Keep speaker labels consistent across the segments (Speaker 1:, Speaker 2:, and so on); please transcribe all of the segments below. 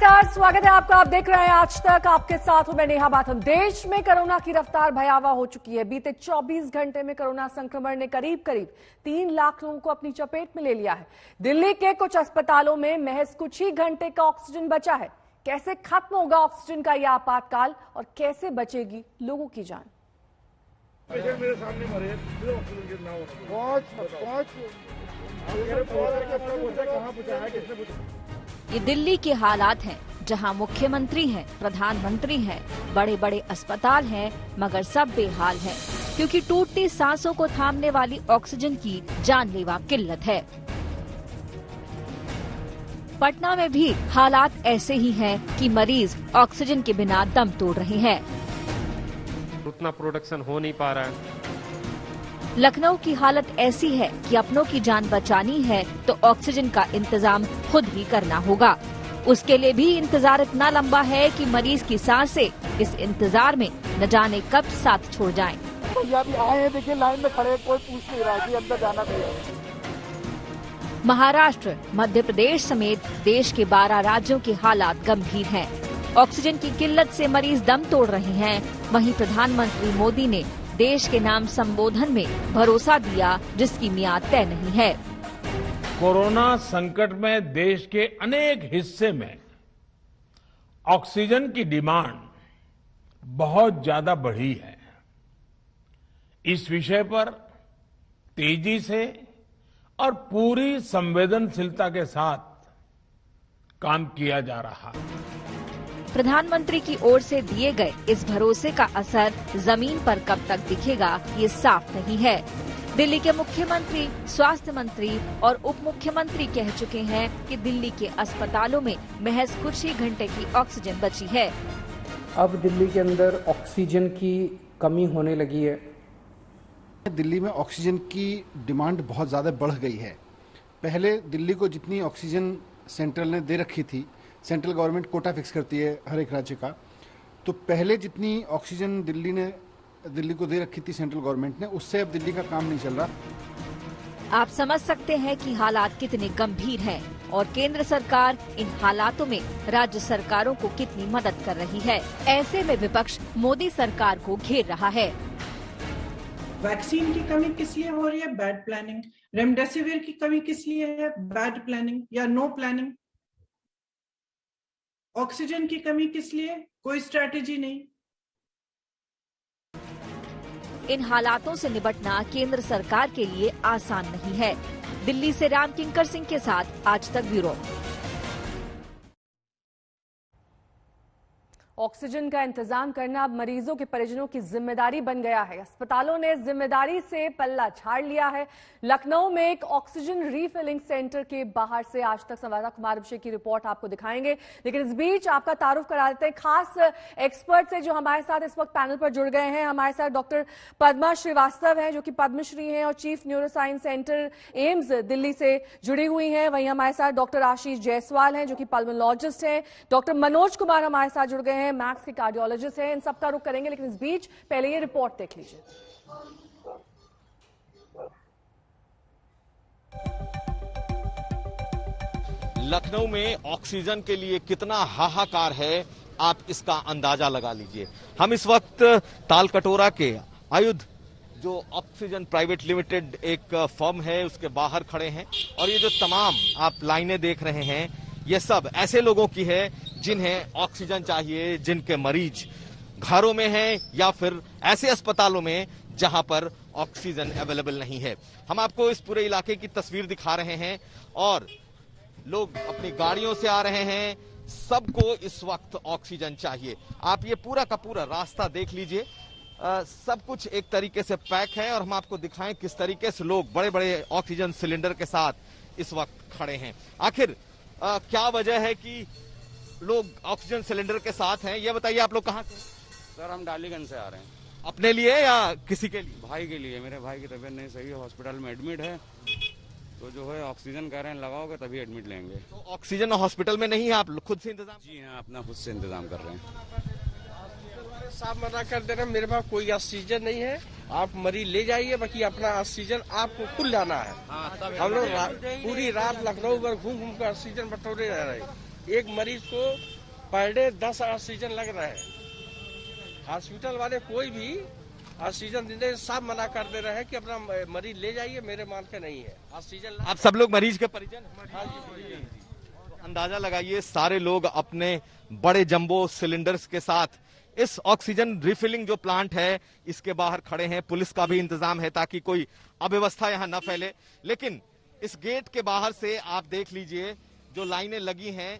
Speaker 1: नमस्कार, स्वागत है आपका। आप देख रहे हैं आज तक, आपके साथ हूं मैं नेहा बाथम। देश में कोरोना की रफ्तार भयावह हो चुकी है। बीते 24 घंटे में कोरोना संक्रमण ने करीब 3 लाख लोगों को अपनी चपेट में ले लिया है। दिल्ली के कुछ अस्पतालों में महज कुछ ही घंटे का ऑक्सीजन बचा है। कैसे खत्म होगा ऑक्सीजन का यह आपातकाल और कैसे बचेगी लोगों की जान?
Speaker 2: मेरे सामने मरे,
Speaker 3: ये दिल्ली के हालात हैं, जहां मुख्यमंत्री हैं, प्रधानमंत्री हैं, बड़े बड़े अस्पताल हैं, मगर सब बेहाल हैं, क्योंकि टूटती सांसों को थामने वाली ऑक्सीजन की जानलेवा किल्लत है। पटना में भी हालात ऐसे ही हैं कि मरीज ऑक्सीजन के बिना दम तोड़ रहे हैं।
Speaker 4: उतना प्रोडक्शन हो नहीं पा रहा है।
Speaker 3: लखनऊ की हालत ऐसी है कि अपनों की जान बचानी है तो ऑक्सीजन का इंतजाम खुद ही करना होगा। उसके लिए भी इंतजार इतना लंबा है कि मरीज की सांसें इस इंतजार में न जाने कब साथ छोड़ जाएं।
Speaker 2: भैया भी आए हैं, देखिए लाइन में खड़े, कोई पूछ नहीं रहा कि अंदर जाना चाहिए।
Speaker 3: महाराष्ट्र, मध्य प्रदेश समेत देश के 12 राज्यों के हालात गंभीर हैं। ऑक्सीजन की किल्लत से मरीज दम तोड़ रहे हैं। वहीं प्रधानमंत्री मोदी ने देश के नाम संबोधन में भरोसा दिया, जिसकी मियाद तय नहीं है।
Speaker 5: कोरोना संकट में देश के अनेक हिस्से में ऑक्सीजन की डिमांड बहुत ज्यादा बढ़ी है। इस विषय पर तेजी से और पूरी संवेदनशीलता के साथ काम किया जा रहा है।
Speaker 3: प्रधानमंत्री की ओर से दिए गए इस भरोसे का असर जमीन पर कब तक दिखेगा, ये साफ नहीं है। दिल्ली के मुख्यमंत्री, स्वास्थ्य मंत्री और उप मुख्यमंत्री कह चुके हैं कि दिल्ली के अस्पतालों में महज कुछ ही घंटे की ऑक्सीजन बची है।
Speaker 6: अब दिल्ली के अंदर ऑक्सीजन की कमी होने लगी है।
Speaker 7: दिल्ली में ऑक्सीजन की डिमांड बहुत ज़्यादा बढ़ गई है। पहले दिल्ली को जितनी ऑक्सीजन सेंट्रल ने दे रखी थी, सेंट्रल गवर्नमेंट कोटा फिक्स करती है हर एक राज्य का, तो पहले जितनी ऑक्सीजन दिल्ली को दे रखी थी सेंट्रल गवर्नमेंट ने, उससे अब दिल्ली का काम नहीं चल रहा।
Speaker 3: आप समझ सकते हैं कि हालात कितने गंभीर हैं और केंद्र सरकार इन हालातों में राज्य सरकारों को कितनी मदद कर रही है। ऐसे में विपक्ष मोदी सरकार को घेर रहा है।
Speaker 8: वैक्सीन की कमी किस लिए हो रही है? Bad planning. रेमडेसिविर की कमी किस लिए है? बैड प्लानिंग या नो प्लानिंग। ऑक्सीजन की कमी किस लिए? कोई स्ट्रैटेजी नहीं।
Speaker 3: इन हालातों से निपटना केंद्र सरकार के लिए आसान नहीं है। दिल्ली से राम किंकर सिंह के साथ आज तक ब्यूरो।
Speaker 1: ऑक्सीजन का इंतजाम करना अब मरीजों के परिजनों की जिम्मेदारी बन गया है। अस्पतालों ने जिम्मेदारी से पल्ला झाड़ लिया है। लखनऊ में एक ऑक्सीजन रीफिलिंग सेंटर के बाहर से आज तक संवाददाता कुमार अभिषेक की रिपोर्ट आपको दिखाएंगे, लेकिन इस बीच आपका तारुफ करा देते हैं खास एक्सपर्ट से जो हमारे साथ इस वक्त पैनल पर जुड़ गए हैं। हमारे साथ डॉक्टर पद्मा श्रीवास्तव हैं, जो कि पद्मश्री हैं और chief neuroscience centre AIIMS Delhi से जुड़ी हुई हैं। वहीं हमारे साथ डॉक्टर आशीष जायसवाल हैं, जो कि पल्मोनोलॉजिस्ट हैं। डॉक्टर मनोज कुमार हमारे साथ जुड़ गए हैं, मैक्स के कार्डियोलॉजिस्ट हैं। इन सबका रुख करेंगे, लेकिन इस बीच पहले ये रिपोर्ट देख लीजिए।
Speaker 9: लखनऊ में ऑक्सीजन के लिए कितना हाहाकार है, आप इसका अंदाजा लगा लीजिए। हम इस वक्त तालकटोरा के आयुध, जो ऑक्सीजन प्राइवेट लिमिटेड एक फर्म है, उसके बाहर खड़े हैं और ये जो तमाम आप लाइनें देख रहे हैं, ये सब ऐसे लोगों की है जिन्हें ऑक्सीजन चाहिए, जिनके मरीज घरों में हैं या फिर ऐसे अस्पतालों में जहां पर ऑक्सीजन अवेलेबल नहीं है। हम आपको इस पूरे इलाके की तस्वीर दिखा रहे हैं और लोग अपनी गाड़ियों से आ रहे हैं। सबको इस वक्त ऑक्सीजन चाहिए। आप ये पूरा का पूरा रास्ता देख लीजिए, सब कुछ एक तरीके से पैक है और हम आपको दिखाएं किस तरीके से लोग बड़े बड़े ऑक्सीजन सिलेंडर के साथ इस वक्त खड़े हैं। आखिर क्या वजह है कि लोग ऑक्सीजन सिलेंडर के साथ हैं, ये बताइए। आप लोग कहाँ से?
Speaker 10: सर, हम डालीगंज से आ रहे हैं।
Speaker 9: अपने लिए या किसी के लिए?
Speaker 10: भाई के लिए। मेरे भाई की तबीयत नहीं सही है, हॉस्पिटल में एडमिट है, तो जो है ऑक्सीजन कह रहे हैं लगाओगे तभी एडमिट लेंगे।
Speaker 9: तो ऑक्सीजन हॉस्पिटल में नहीं है, आप खुद से इंतजाम?
Speaker 10: जी हाँ, अपना खुद से इंतजाम कर रहे हैं।
Speaker 2: साफ मना कर दे रहे हैं, मेरे पास कोई ऑक्सीजन नहीं है, आप मरीज ले जाइए, बाकी अपना ऑक्सीजन आपको खुद लाना है। हम लोग पूरी रात लखनऊ पर घूम घूम कर ऑक्सीजन बटोरे रह रहे हैं। एक मरीज को पर डे 10 ऑक्सीजन लग रहा है। हॉस्पिटल वाले कोई भी ऑक्सीजन देने से साफ मना कर दे रहे हैं कि अपना मरीज ले जाइए, मेरे मान के नहीं है ऑक्सीजन।
Speaker 9: आप सब लोग मरीज के परिजन?
Speaker 2: हाँ जी।
Speaker 9: तो अंदाजा लगाइए, सारे लोग अपने बड़े जंबो सिलेंडर्स के साथ इस ऑक्सीजन रिफिलिंग जो प्लांट है इसके बाहर खड़े हैं। पुलिस का भी इंतजाम है ताकि कोई अव्यवस्था यहां न फैले। लेकिन इस गेट के बाहर से आप देख लीजिए जो लाइनें लगी हैं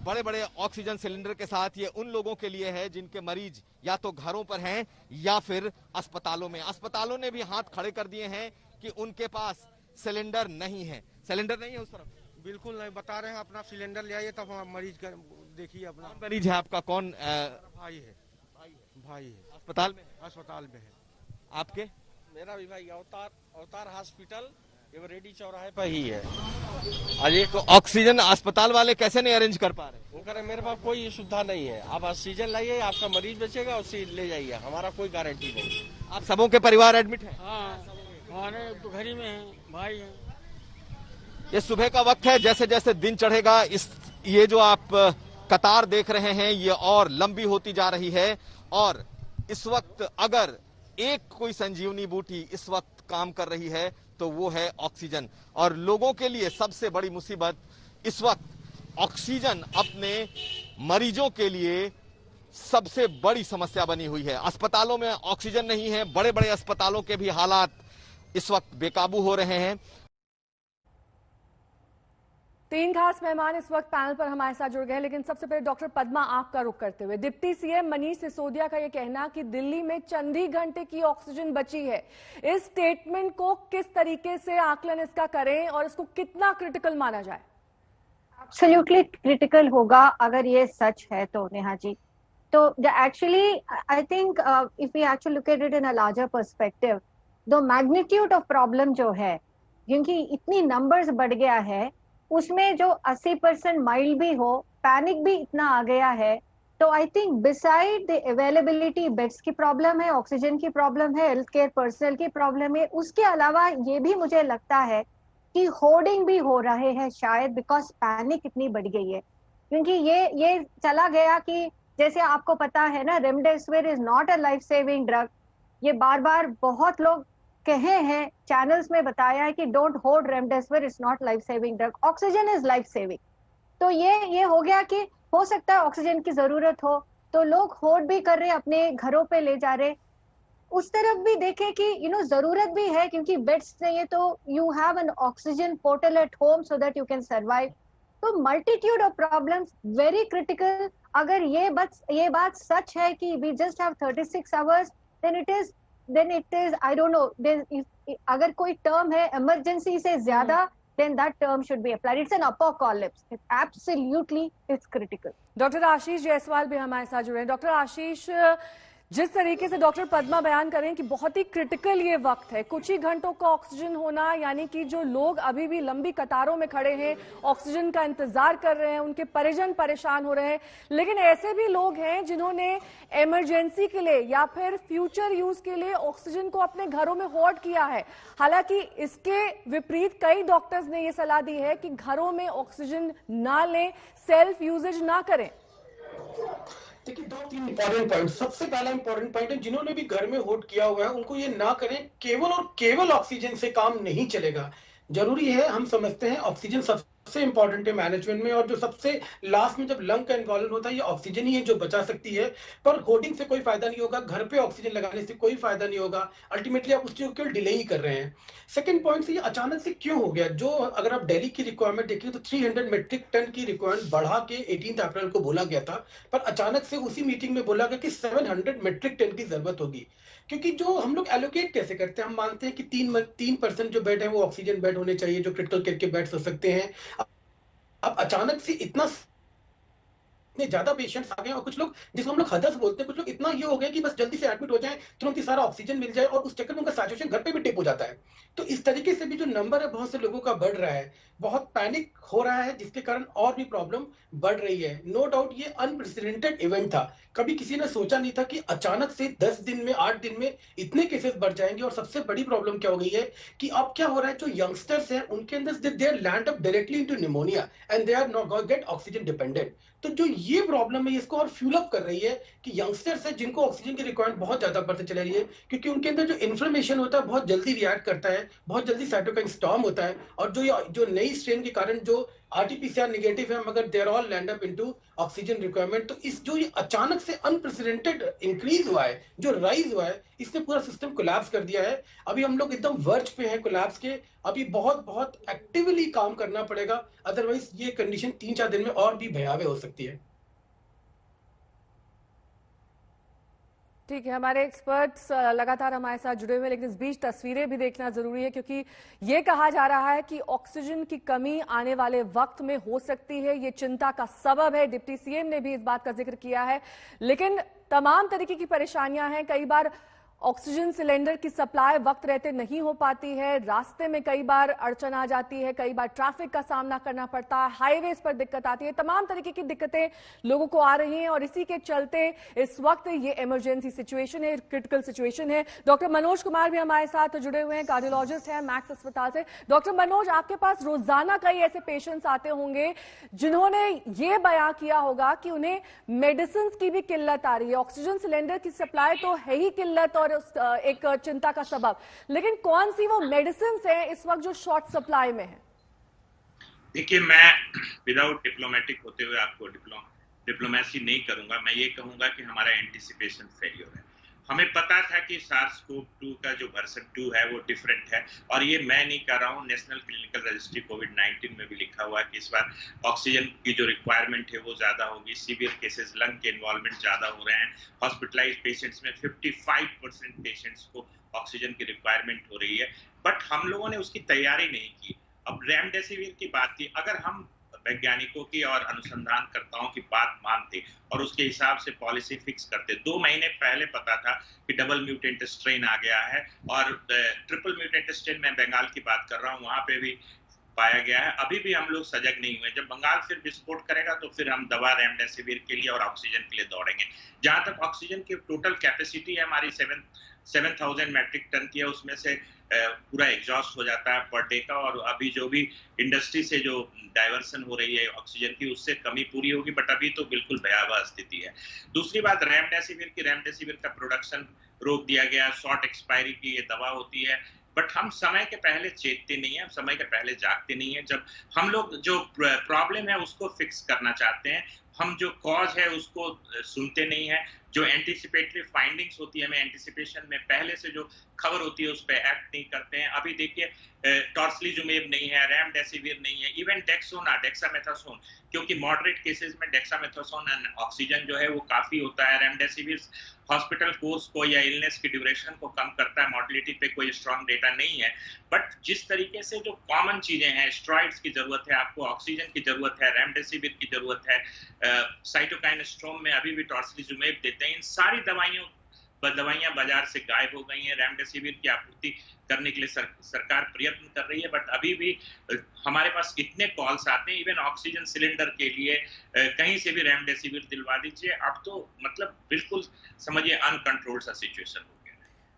Speaker 9: बड़े बड़े ऑक्सीजन सिलेंडर के साथ, ये उन लोगों के लिए है जिनके मरीज या तो घरों पर हैं या फिर अस्पतालों में। अस्पतालों ने भी हाथ खड़े कर दिए हैं कि उनके पास सिलेंडर नहीं है। सिलेंडर नहीं है उस तरफ?
Speaker 2: बिल्कुल नहीं, बता रहे हैं अपना सिलेंडर ले आइए, तब मरीज का देखिए अपना।
Speaker 9: कौन मरीज है आपका? कौन?
Speaker 2: भाई है।
Speaker 9: अस्पताल में?
Speaker 2: अस्पताल में है।
Speaker 9: आपके?
Speaker 2: मेरा भी भाई अवतार हॉस्पिटल ये रेडी चौराहे पर ही है। अरे
Speaker 9: तो ऑक्सीजन अस्पताल वाले कैसे नहीं अरेंज कर पा रहे?
Speaker 2: वो कह रहे मेरे पास कोई सुविधा नहीं है, आप ऑक्सीजन लाइए, आपका मरीज बचेगा, उसे ले जाइए, हमारा कोई गारंटी नहीं।
Speaker 9: आप सबों के परिवार एडमिट है?
Speaker 11: हाँ, हमारे तो घर ही में है, भाई है।
Speaker 9: ये सुबह का वक्त है, जैसे जैसे दिन चढ़ेगा ये जो आप कतार देख रहे हैं ये और लंबी होती जा रही है। और इस वक्त अगर एक कोई संजीवनी बूटी इस वक्त काम कर रही है तो वो है ऑक्सीजन। और लोगों के लिए सबसे बड़ी मुसीबत इस वक्त ऑक्सीजन अपने मरीजों के लिए सबसे बड़ी समस्या बनी हुई है। अस्पतालों में ऑक्सीजन नहीं है, बड़े बड़े अस्पतालों के भी हालात इस वक्त बेकाबू हो रहे हैं।
Speaker 1: 3 खास मेहमान इस वक्त पैनल पर हमारे साथ जुड़ गए हैं, लेकिन सबसे पहले डॉक्टर पद्मा आप का रुख करते हुए, डिप्टी सीएम मनीष सिसोदिया का यह कहना कि दिल्ली में चंद ही घंटे की ऑक्सीजन बची है, इस स्टेटमेंट को किस तरीके से आकलन इसका करें और इसको कितना क्रिटिकल माना जाए?
Speaker 12: एब्सोल्युटली क्रिटिकल होगा अगर ये सच है तो, नेहा जी। तो actually I think if we actually look at it in a larger perspective, the magnitude of problem जो है, क्योंकि इतनी नंबर्स बढ़ गया है, उसमें जो 80% माइल्ड भी हो, पैनिक भी इतना आ गया है, तो I think beside the availability beds की प्रॉब्लम है, ऑक्सीजन की प्रॉब्लम है, हेल्थ केयर पर्सनल की प्रॉब्लम है, उसके अलावा ये भी मुझे लगता है कि होर्डिंग भी हो रहे हैं शायद, बिकॉज पैनिक इतनी बढ़ गई है। क्योंकि ये चला गया कि जैसे आपको पता है ना, remdesivir is not a life saving drug. ये बार बार बहुत लोग कहे हैं, चैनल्स में बताया है कि don't hold remdesivir, is not life saving drug, oxygen is life saving. तो ये हो गया कि हो सकता है ऑक्सीजन की जरूरत हो तो लोग होल्ड भी कर रहे, अपने घरों पे ले जा रहे। उस तरफ भी देखें कि जरूरत भी है, क्योंकि बेड्स चाहिए, तो you have an oxygen portal at home so that you can survive. तो multitude of problems, very critical. अगर ये बात सच है कि we just have 36 hours, then it is I don't know, अगर कोई टर्म है इमरजेंसी से ज्यादा, then that term should be applied. It's an apocalypse. Absolutely, it's critical.
Speaker 1: Doctor Ashish Jaiswal भी हमारे साथ जुड़े हैं। डॉक्टर आशीष, जिस तरीके से डॉक्टर पद्मा बयान करें कि बहुत ही क्रिटिकल ये वक्त है, कुछ ही घंटों का ऑक्सीजन होना, यानी कि जो लोग अभी भी लंबी कतारों में खड़े हैं, ऑक्सीजन का इंतजार कर रहे हैं, उनके परिजन परेशान हो रहे हैं, लेकिन ऐसे भी लोग हैं जिन्होंने इमरजेंसी के लिए या फिर फ्यूचर यूज के लिए ऑक्सीजन को अपने घरों में होर्ड किया है। हालांकि इसके विपरीत कई डॉक्टर्स ने यह सलाह दी है कि घरों में ऑक्सीजन ना लें, सेल्फ यूजेज ना करें।
Speaker 13: देखिए, 2-3 इंपॉर्टेंट पॉइंट। सबसे पहला इंपॉर्टेंट पॉइंट है, जिन्होंने भी घर में होल्ड किया हुआ है उनको ये ना करें। केवल और केवल ऑक्सीजन से काम नहीं चलेगा। जरूरी है, हम समझते हैं ऑक्सीजन सबसे इंपॉर्टेंट है मैनेजमेंट में, और जो सबसे लास्ट में जब लंग का इन्वॉल्व होता है, ये ऑक्सीजन ही है जो बचा सकती है। पर होर्डिंग से कोई फायदा नहीं होगा, घर पे ऑक्सीजन लगाने से कोई फायदा नहीं होगा। अल्टीमेटली आप उसको केवल डिले ही कर रहे हैं। सेकंड पॉइंट से, ये अचानक से क्यों हो गया? जो अगर आप दिल्ली की रिक्वायरमेंट देखिए तो 300 मेट्रिक टन की रिक्वायरमेंट बढ़ा के 18 अप्रैल को बोला गया था, पर अचानक से उसी मीटिंग में बोला गया कि 700 मेट्रिक टन की जरूरत होगी। क्योंकि जो हम लोग एलोकेट कैसे करते हैं, हम मानते हैं कि 3% जो बेड है वो ऑक्सीजन बेड होने चाहिए, जो क्रिटिकल केयर के बेड्स हो सकते हैं। अब अचानक से इतना इतने ज्यादा पेशेंट्स आ गए और कुछ लोग जिसको हम लोग हदस बोलते हैं, कुछ लोग इतना ये हो गया कि बस जल्दी से एडमिट हो जाए, तुरंत ही सारा ऑक्सीजन मिल जाए और उस चक्कर में उनका सैचुरेशन घर पे भी टिप हो जाता है। तो इस तरीके से भी जो नंबर है बहुत से लोगों का बढ़ रहा है, बहुत पैनिक हो रहा है, जिसके कारण और भी प्रॉब्लम बढ़ रही है। नो डाउट ये अनप्रेसिडेंटेड इवेंट था, कभी किसी ने सोचा नहीं था कि अचानक से 10 दिन में 8 दिन में इतने केसेस बढ़ जाएंगे। और सबसे बड़ी प्रॉब्लम क्या हो गई है कि अब क्या हो रहा है, जो यंगस्टर्स हैं उनके अंदर they are land up directly into pneumonia and they are not get oxygen dependent. तो जो ये प्रॉब्लम है इसको और फ्यूल अप कर रही है कि यंगस्टर्स है जिनको ऑक्सीजन की रिक्वायरमेंट बहुत ज्यादा बढ़ते चले रही है, क्योंकि उनके अंदर जो इन्फ्लेमेशन होता है बहुत जल्दी रिएक्ट करता है, बहुत जल्दी साइटोकाइन स्टॉर्म होता है। और जो नई स्ट्रेन के कारण जो आरटीपीसीआर नेगेटिव है मगर they're all land up into oxygen requirement. तो इस जो ये अचानक से अनप्रेसिडेंटेड इंक्रीज हुआ है, जो राइज हुआ है, इसने पूरा सिस्टम कोलैप्स कर दिया है। अभी हम लोग एकदम वर्ज पे हैं कोलैप्स के, अभी बहुत बहुत एक्टिवली काम करना पड़ेगा, अदरवाइज ये कंडीशन 3-4 दिन में और भी भयावह हो सकती है।
Speaker 1: ठीक है, हमारे एक्सपर्ट्स लगातार हमारे साथ जुड़े हुए हैं, लेकिन इस बीच तस्वीरें भी देखना जरूरी है क्योंकि ये कहा जा रहा है कि ऑक्सीजन की कमी आने वाले वक्त में हो सकती है। ये चिंता का सबब है, डिप्टी सीएम ने भी इस बात का जिक्र किया है। लेकिन तमाम तरीके की परेशानियां हैं, कई बार ऑक्सीजन सिलेंडर की सप्लाई वक्त रहते नहीं हो पाती है, रास्ते में कई बार अड़चन आ जाती है, कई बार ट्रैफिक का सामना करना पड़ता है, हाईवेज पर दिक्कत आती है, तमाम तरीके की दिक्कतें लोगों को आ रही हैं और इसी के चलते इस वक्त ये इमरजेंसी सिचुएशन है, क्रिटिकल सिचुएशन है। डॉक्टर मनोज कुमार भी हमारे साथ जुड़े हुए हैं, कार्डियोलॉजिस्ट हैं मैक्स अस्पताल से। डॉक्टर मनोज, आपके पास रोजाना कई ऐसे पेशेंट्स आते होंगे जिन्होंने ये बयां किया होगा कि उन्हें मेडिसिन की भी किल्लत आ रही है। ऑक्सीजन सिलेंडर की सप्लाई तो है ही किल्लत और एक चिंता का सबब, लेकिन कौन सी वो मेडिसिन है इस वक्त जो शॉर्ट सप्लाई में है?
Speaker 14: देखिए, मैं विदाउट डिप्लोमेटिक होते हुए आपको डिप्लोमेसी नहीं करूंगा। मैं ये कहूंगा कि हमारा एंटिसिपेशन फेलियर है। हमें पता था कि SARS-CoV-2 का जो वर्जन 2 है वो डिफरेंट है, और ये मैं नहीं कर रहा हूँ, नेशनल क्लिनिकल रजिस्ट्री कोविड-19 में भी लिखा हुआ है कि इस बार ऑक्सीजन की जो रिक्वायरमेंट है वो ज्यादा होगी, सीवियर केसेस, लंग के इन्वॉल्वमेंट ज्यादा हो रहे हैं, हॉस्पिटलाइज पेशेंट्स में 55% पेशेंट्स को ऑक्सीजन की रिक्वायरमेंट हो रही है, बट हम लोगों ने उसकी तैयारी नहीं की। अब रेमडेसिविर की बात थी, अगर हम वैज्ञानिकों की और अनुसंधानकर्ताओं की बात मानते और उसके हिसाब से पॉलिसी फिक्स करते। 2 महीने पहले पता था कि डबल म्यूटेंट स्ट्रेन आ गया है, और ट्रिपल म्यूटेंट स्ट्रेन में बंगाल की बात कर रहा हूँ, वहां पे भी पाया गया है। अभी भी हम लोग सजग नहीं हुए। जब बंगाल फिर विस्फोट करेगा तो फिर हम दवा रेमडेसिविर के लिए और ऑक्सीजन के लिए दौड़ेंगे। जहां तक ऑक्सीजन की टोटल कैपेसिटी है हमारी 7,000 मैट्रिक टन की है, उसमें से पूरा एग्जॉस्ट हो जाता है पर डे का, और अभी जो भी इंडस्ट्री से जो डाइवर्सन हो रही है ऑक्सीजन की, उससे कमी पूरी होगी, बट अभी तो बिल्कुल भयावह स्थिति है। दूसरी बात, रेमडेसिविर का प्रोडक्शन रोक दिया गया, शॉर्ट एक्सपायरी की ये दवा होती है, बट हम समय के पहले चेतते नहीं है, समय के पहले जागते नहीं है। जब हम लोग जो प्रॉब्लम है उसको फिक्स करना चाहते हैं, हम जो कॉज है उसको सुनते नहीं है। जो एंटिसिपेटरी फाइंडिंग्स होती है, हमें एंटिसिपेशन में पहले से जो खबर होती है उस पर एक्ट नहीं करते हैं। अभी देखिए, टॉर्सिलीजुमेब नहीं है, रेमडेसिविर नहीं है, इवन डेक्सामेथासोन, क्योंकि मॉडरेट केसेस में डेक्सामेथासोन एंड ऑक्सीजन जो है वो काफी होता है। रेमडेसिविर हॉस्पिटल कोर्स को या इलनेस की ड्यूरेशन को कम करता है, मॉर्टिलिटी पे कोई स्ट्रॉन्ग डेटा नहीं है। बट जिस तरीके से जो कॉमन चीजें हैं, स्टेरॉइड्स की जरूरत है आपको, ऑक्सीजन की जरूरत है, रेमडेसिविर की जरूरत है, साइटोकाइन स्टॉर्म में अभी भी टॉर्सिलीजुमेब देते हैं। इन सारी दवाइयां बाजार से गायब हो गई हैं। रेमडेसिविर की आपूर्ति करने के लिए सरकार प्रयत्न कर रही है, बट अभी भी हमारे पास इतने कॉल्स आते हैं, इवन ऑक्सीजन सिलेंडर के लिए कहीं से भी रेमडेसिविर दिलवा दीजिए। अब तो मतलब बिल्कुल समझिए अनकंट्रोल्ड सा सिचुएशन हो गया।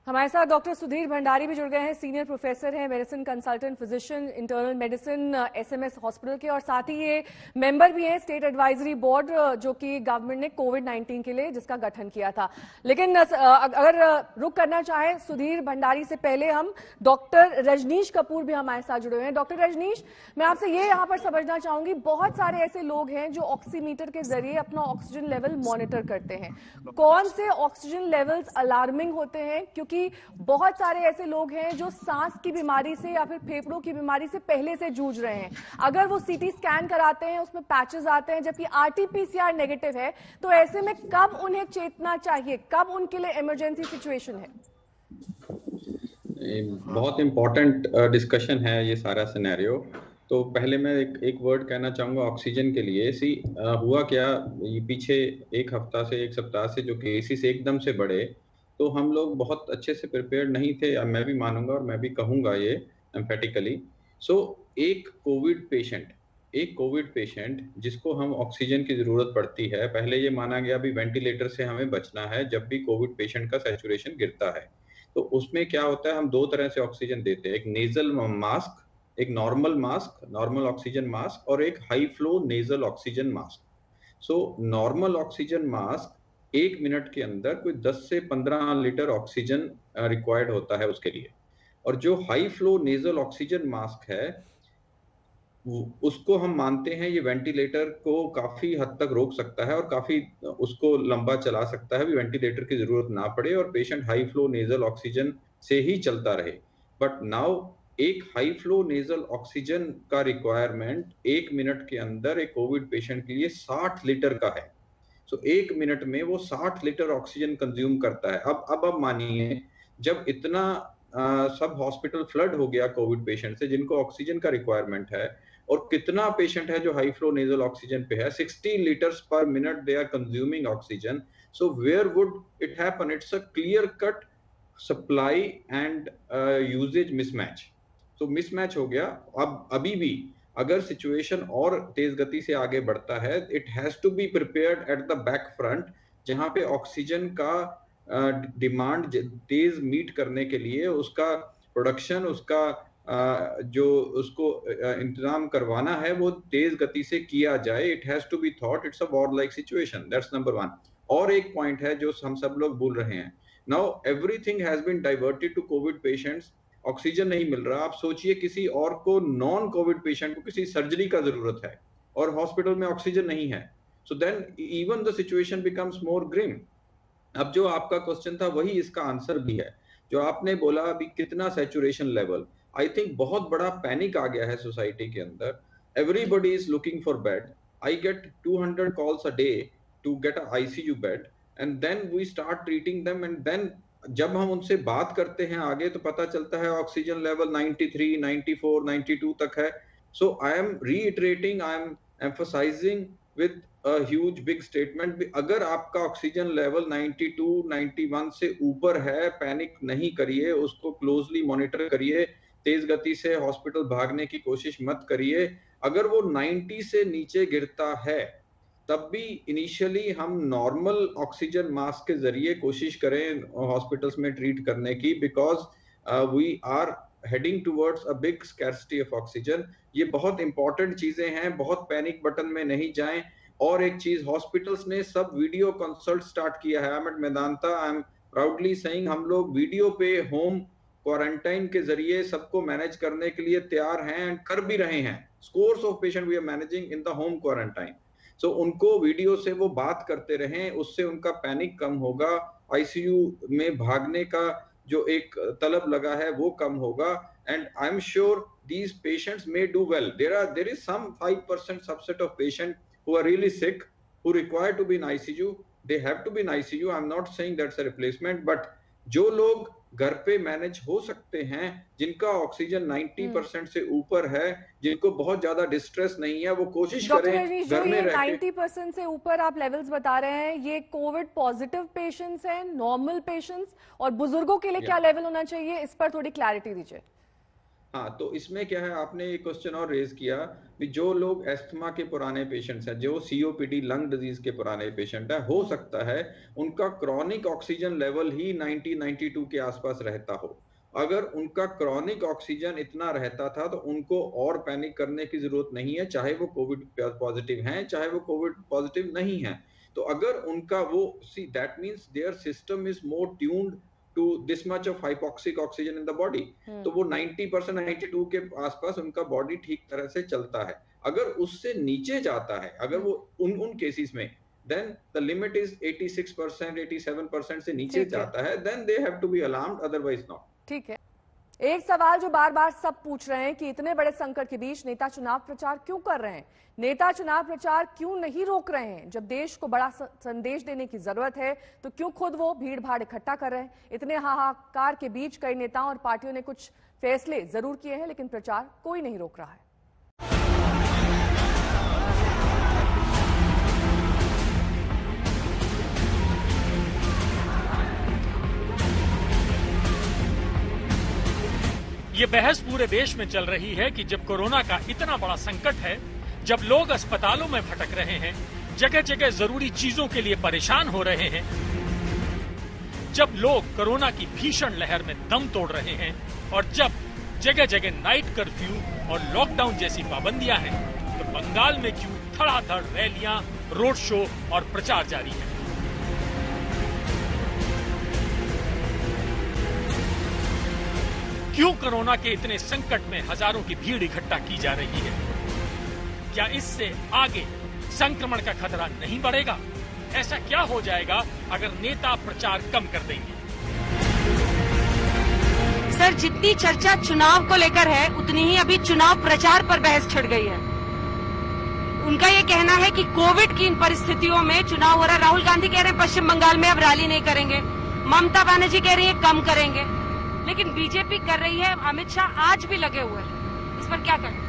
Speaker 1: हमारे साथ डॉक्टर सुधीर भंडारी भी जुड़ गए हैं, सीनियर प्रोफेसर हैं, medicine consultant physician, internal medicine SMS hospital के, और साथ ही ये मेंबर भी हैं स्टेट एडवाइजरी बोर्ड जो कि गवर्नमेंट ने कोविड-19 के लिए जिसका गठन किया था। लेकिन अगर रुक करना चाहें सुधीर भंडारी से पहले हम डॉक्टर रजनीश कपूर भी हमारे साथ जुड़े हुए हैं। डॉक्टर रजनीश, मैं आपसे ये यहाँ पर समझना चाहूंगी, बहुत सारे ऐसे लोग हैं जो ऑक्सीमीटर के जरिए अपना ऑक्सीजन लेवल मॉनिटर करते हैं। कौन से ऑक्सीजन लेवल्स अलार्मिंग होते हैं? क्योंकि बहुत सारे ऐसे लोग हैं जो सांस की बीमारी से या फिर फेफड़ों की बीमारी से पहले से जूझ रहे हैं। अगर वो CT स्कैन कराते हैं, उसमें पैचेस आते हैं, जबकि RT-PCR नेगेटिव है, तो ऐसे में कब उन्हें चेतना चाहिए, कब उनके लिए इमरजेंसी सिचुएशन है?
Speaker 15: बहुत इंपॉर्टेंट डिस्कशन है ये सारा सिनेरियो। तो पहले मैं एक वर्ड कहना चाहूँगा ऑक्सीजन के लिए। हुआ क्या, ये पीछे एक हफ्ता से एक सप्ताह से जो केसेस एकदम से बढ़े, तो हम लोग बहुत अच्छे से प्रिपेयर्ड नहीं थे, मैं भी मानूंगा और मैं भी कहूँगा ये एम्फेटिकली। एक कोविड पेशेंट जिसको हम ऑक्सीजन की ज़रूरत पड़ती है, पहले ये माना गया भी वेंटिलेटर से हमें बचना है जब भी कोविड पेशेंट का सैचुरेशन गिरता है। तो उसमें क्या होता है, हम दो तरह से ऑक्सीजन देते हैं, एक नेजल मास्क, एक नॉर्मल ऑक्सीजन मास्क, और एक high flow nasal oxygen mask. Normal oxygen mask 1 minute के अंदर कोई 10 से 15 लीटर ऑक्सीजन रिक्वायर्ड होता है उसके लिए, और जो high flow nasal oxygen mask है उसको हम मानते हैं ये वेंटिलेटर को काफी हद तक रोक सकता है और काफी उसको लंबा चला सकता है, भी वेंटिलेटर की जरूरत ना पड़े और patient high flow nasal oxygen से ही चलता रहे। बट नाउ एक हाई फ्लो नेजल ऑक्सीजन का रिक्वायरमेंट 1 मिनट के अंदर एक कोविड पेशेंट के लिए 60 लीटर का है। 1 मिनट में वो 60 लीटर ऑक्सीजन कंज्यूम करता है। अब मानिए जब इतना सब हॉस्पिटल फ्लड हो गया कोविड पेशेंट से जिनको ऑक्सीजन का रिक्वायरमेंट है, और कितना पेशेंट है जो हाई फ्लो नेजल ऑक्सीजन पे है, 60 litres per minute they are consuming oxygen. So where would it happen? It's a clear cut supply and usage mismatch. तो मिसमैच हो गया। अब अभी भी अगर सिचुएशन और तेज गति से आगे बढ़ता है, it has to be prepared at the back front, जहां पे ऑक्सीजन का डिमांड तेज मीट करने के लिए उसका प्रोडक्शन, उसका जो उसको इंतजाम करवाना है वो तेज गति से किया जाए। It has to be thought, it's a war like situation, that's number 1। और एक पॉइंट है जो हम सब लोग भूल रहे हैं, now everything has been diverted to covid patients. Oxygen नहीं मिल रहा, आप सोचिए किसी और को, नॉन कोविड पेशेंट को किसी सर्जरी का जरूरत है और हॉस्पिटल में ऑक्सीजन नहीं है, so then even the situation becomes more grim. अब जो आपका क्वेश्चन था वही इसका आंसर भी है, जो आपने बोला अभी कितना सैचुरेशन लेवल। आई थिंक बहुत बड़ा पैनिक आ गया है सोसाइटी के अंदर। Everybody is looking for bed. I get 200 calls a day to get a ICU bed, and then we start treating them, and then जब हम उनसे बात करते हैं आगे तो पता चलता है ऑक्सीजन लेवल 93, 94, 92 तक है। So I am reiterating, I am emphasising with a huge big statement, अगर आपका ऑक्सीजन लेवल 92, 91 से ऊपर है, पैनिक नहीं करिए, उसको क्लोजली मॉनिटर करिए, तेज गति से हॉस्पिटल भागने की कोशिश मत करिए। अगर वो 90 से नीचे गिरता है तब भी इनिशियली हम नॉर्मल ऑक्सीजन मास्क के जरिए कोशिश करें हॉस्पिटल्स में ट्रीट करने की, because we are heading towards a big scarcity of oxygen. ये बहुत इंपॉर्टेंट चीजें हैं, बहुत पैनिक बटन में नहीं जाएं। और एक चीज, हॉस्पिटल्स ने सब वीडियो कंसल्ट स्टार्ट किया है। I am at Medanta, I am proudly saying, हम लोग वीडियो पे होम क्वारंटाइन के जरिए सबको मैनेज करने के लिए तैयार हैं एंड कर भी रहे हैं। Scores of patient we are managing in the home quarantine. So उनको वीडियो से वो बात करते रहें, उससे उनका पैनिक कम होगा, ICU में भागने का जो एक तलब लगा है वो कम होगा, and I am sure these patients may do well. There is some 5% subset of patient who are really sick, who require to be in ICU, they have to be in ICU. I'm not saying that's a replacement, but जो लोग घर पे manage हो सकते हैं, जिनका oxygen 90% से ऊपर है, जिनको बहुत ज्यादा डिस्ट्रेस नहीं है, वो कोशिश करें घर में रह के।
Speaker 1: 90% से ऊपर आप लेवल्स बता रहे हैं, ये कोविड पॉजिटिव पेशेंट्स हैं, नॉर्मल पेशेंट्स, और बुजुर्गों के लिए क्या लेवल होना चाहिए, इस पर थोड़ी क्लैरिटी दीजिए।
Speaker 15: हाँ, तो इसमें क्या है, आपने एक क्वेश्चन और रेज किया कि जो लोग एस्थमा के पुराने पेशेंट्स हैं, जो COPD लंग डिजीज के पुराने पेशेंट हैं, हो सकता है उनका क्रॉनिक ऑक्सीजन लेवल ही 90-92 के आसपास रहता हो। अगर उनका क्रॉनिक ऑक्सीजन इतना रहता था तो उनको और पैनिक करने की जरूरत नहीं है, चाहे वो कोविड पॉजिटिव हैं, चाहे वो कोविड पॉजिटिव नहीं है। तो अगर उनका वो, see that means there system is more tuned to this much of hypoxic oxygen in the body, तो वो 90%, 92 के आसपास उनका बॉडी ठीक तरह से चलता है। अगर उससे नीचे जाता है, अगर वो उन केसेस में, then the limit is 86%, 87% से नीचे जाता है, then they have to be alarmed, otherwise not।
Speaker 1: ठीक है। एक सवाल जो बार बार सब पूछ रहे हैं कि इतने बड़े संकट के बीच नेता चुनाव प्रचार क्यों कर रहे हैं, नेता चुनाव प्रचार क्यों नहीं रोक रहे हैं? जब देश को बड़ा संदेश देने की जरूरत है तो क्यों खुद वो भीड़ भाड़ इकट्ठा कर रहे हैं? इतने हाहाकार के बीच कई नेताओं और पार्टियों ने कुछ फैसले जरूर किए हैं, लेकिन प्रचार कोई नहीं रोक रहा है।
Speaker 16: ये बहस पूरे देश में चल रही है कि जब कोरोना का इतना बड़ा संकट है, जब लोग अस्पतालों में भटक रहे हैं, जगह जगह जरूरी चीजों के लिए परेशान हो रहे हैं, जब लोग कोरोना की भीषण लहर में दम तोड़ रहे हैं और जब जगह जगह नाइट कर्फ्यू और लॉकडाउन जैसी पाबंदियां हैं, तो बंगाल में क्यों धड़ाधड़ रैलियां, रोड शो और प्रचार जारी है। क्यों कोरोना के इतने संकट में हजारों की भीड़ इकट्ठा की जा रही है? क्या इससे आगे संक्रमण का खतरा नहीं बढ़ेगा? ऐसा क्या हो जाएगा अगर नेता प्रचार कम कर देंगे?
Speaker 17: सर, जितनी चर्चा चुनाव को लेकर है, उतनी ही अभी चुनाव प्रचार पर बहस छिड़ गई है। उनका ये कहना है कि कोविड की इन परिस्थितियों में चुनाव हो रहा है। राहुल गांधी कह रहे हैं पश्चिम बंगाल में अब रैली नहीं करेंगे, ममता बनर्जी कह रही है कम करेंगे, लेकिन बीजेपी कर रही है, अमित शाह आज भी लगे हुए हैं। इस पर क्या करें?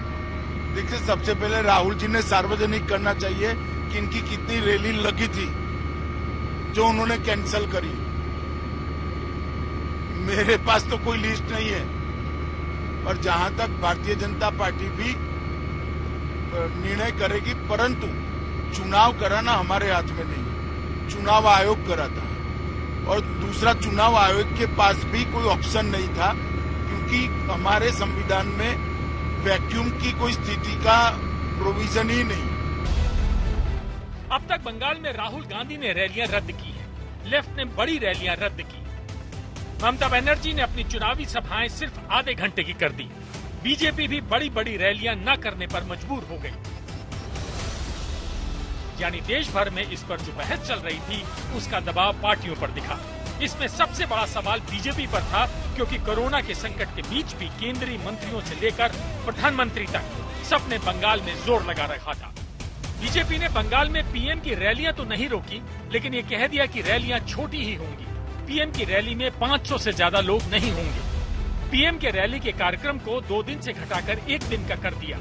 Speaker 18: देखिए, सबसे पहले राहुल जी ने सार्वजनिक करना चाहिए कि इनकी कितनी रैली लगी थी जो उन्होंने कैंसिल करी। मेरे पास तो कोई लिस्ट नहीं है, और जहां तक भारतीय जनता पार्टी भी निर्णय करेगी, परंतु चुनाव कराना हमारे हाथ में नहीं, चुनाव आयोग कराता है। और दूसरा, चुनाव आयोग के पास भी कोई ऑप्शन नहीं था, क्योंकि हमारे संविधान में वैक्यूम की कोई स्थिति का प्रोविजन ही नहीं।
Speaker 16: अब तक बंगाल में राहुल गांधी ने रैलियां रद्द की है, लेफ्ट ने बड़ी रैलियां रद्द की, ममता बनर्जी ने अपनी चुनावी सभाएं सिर्फ आधे घंटे की कर दी, बीजेपी भी बड़ी बड़ी रैलियां न करने पर मजबूर हो गई। यानी देश भर में इस पर जो बहस चल रही थी, उसका दबाव पार्टियों पर दिखा। इसमें सबसे बड़ा सवाल बीजेपी पर था, क्योंकि कोरोना के संकट के बीच भी केंद्रीय मंत्रियों से लेकर प्रधानमंत्री तक सबने बंगाल में जोर लगा रखा था। बीजेपी ने बंगाल में पीएम की रैलियां तो नहीं रोकी, लेकिन ये कह दिया कि रैलियां छोटी ही होंगी। पीएम की रैली में 500 से ज्यादा लोग नहीं होंगे। पीएम के रैली के कार्यक्रम को 2 दिन से घटाकर 1 दिन का कर दिया।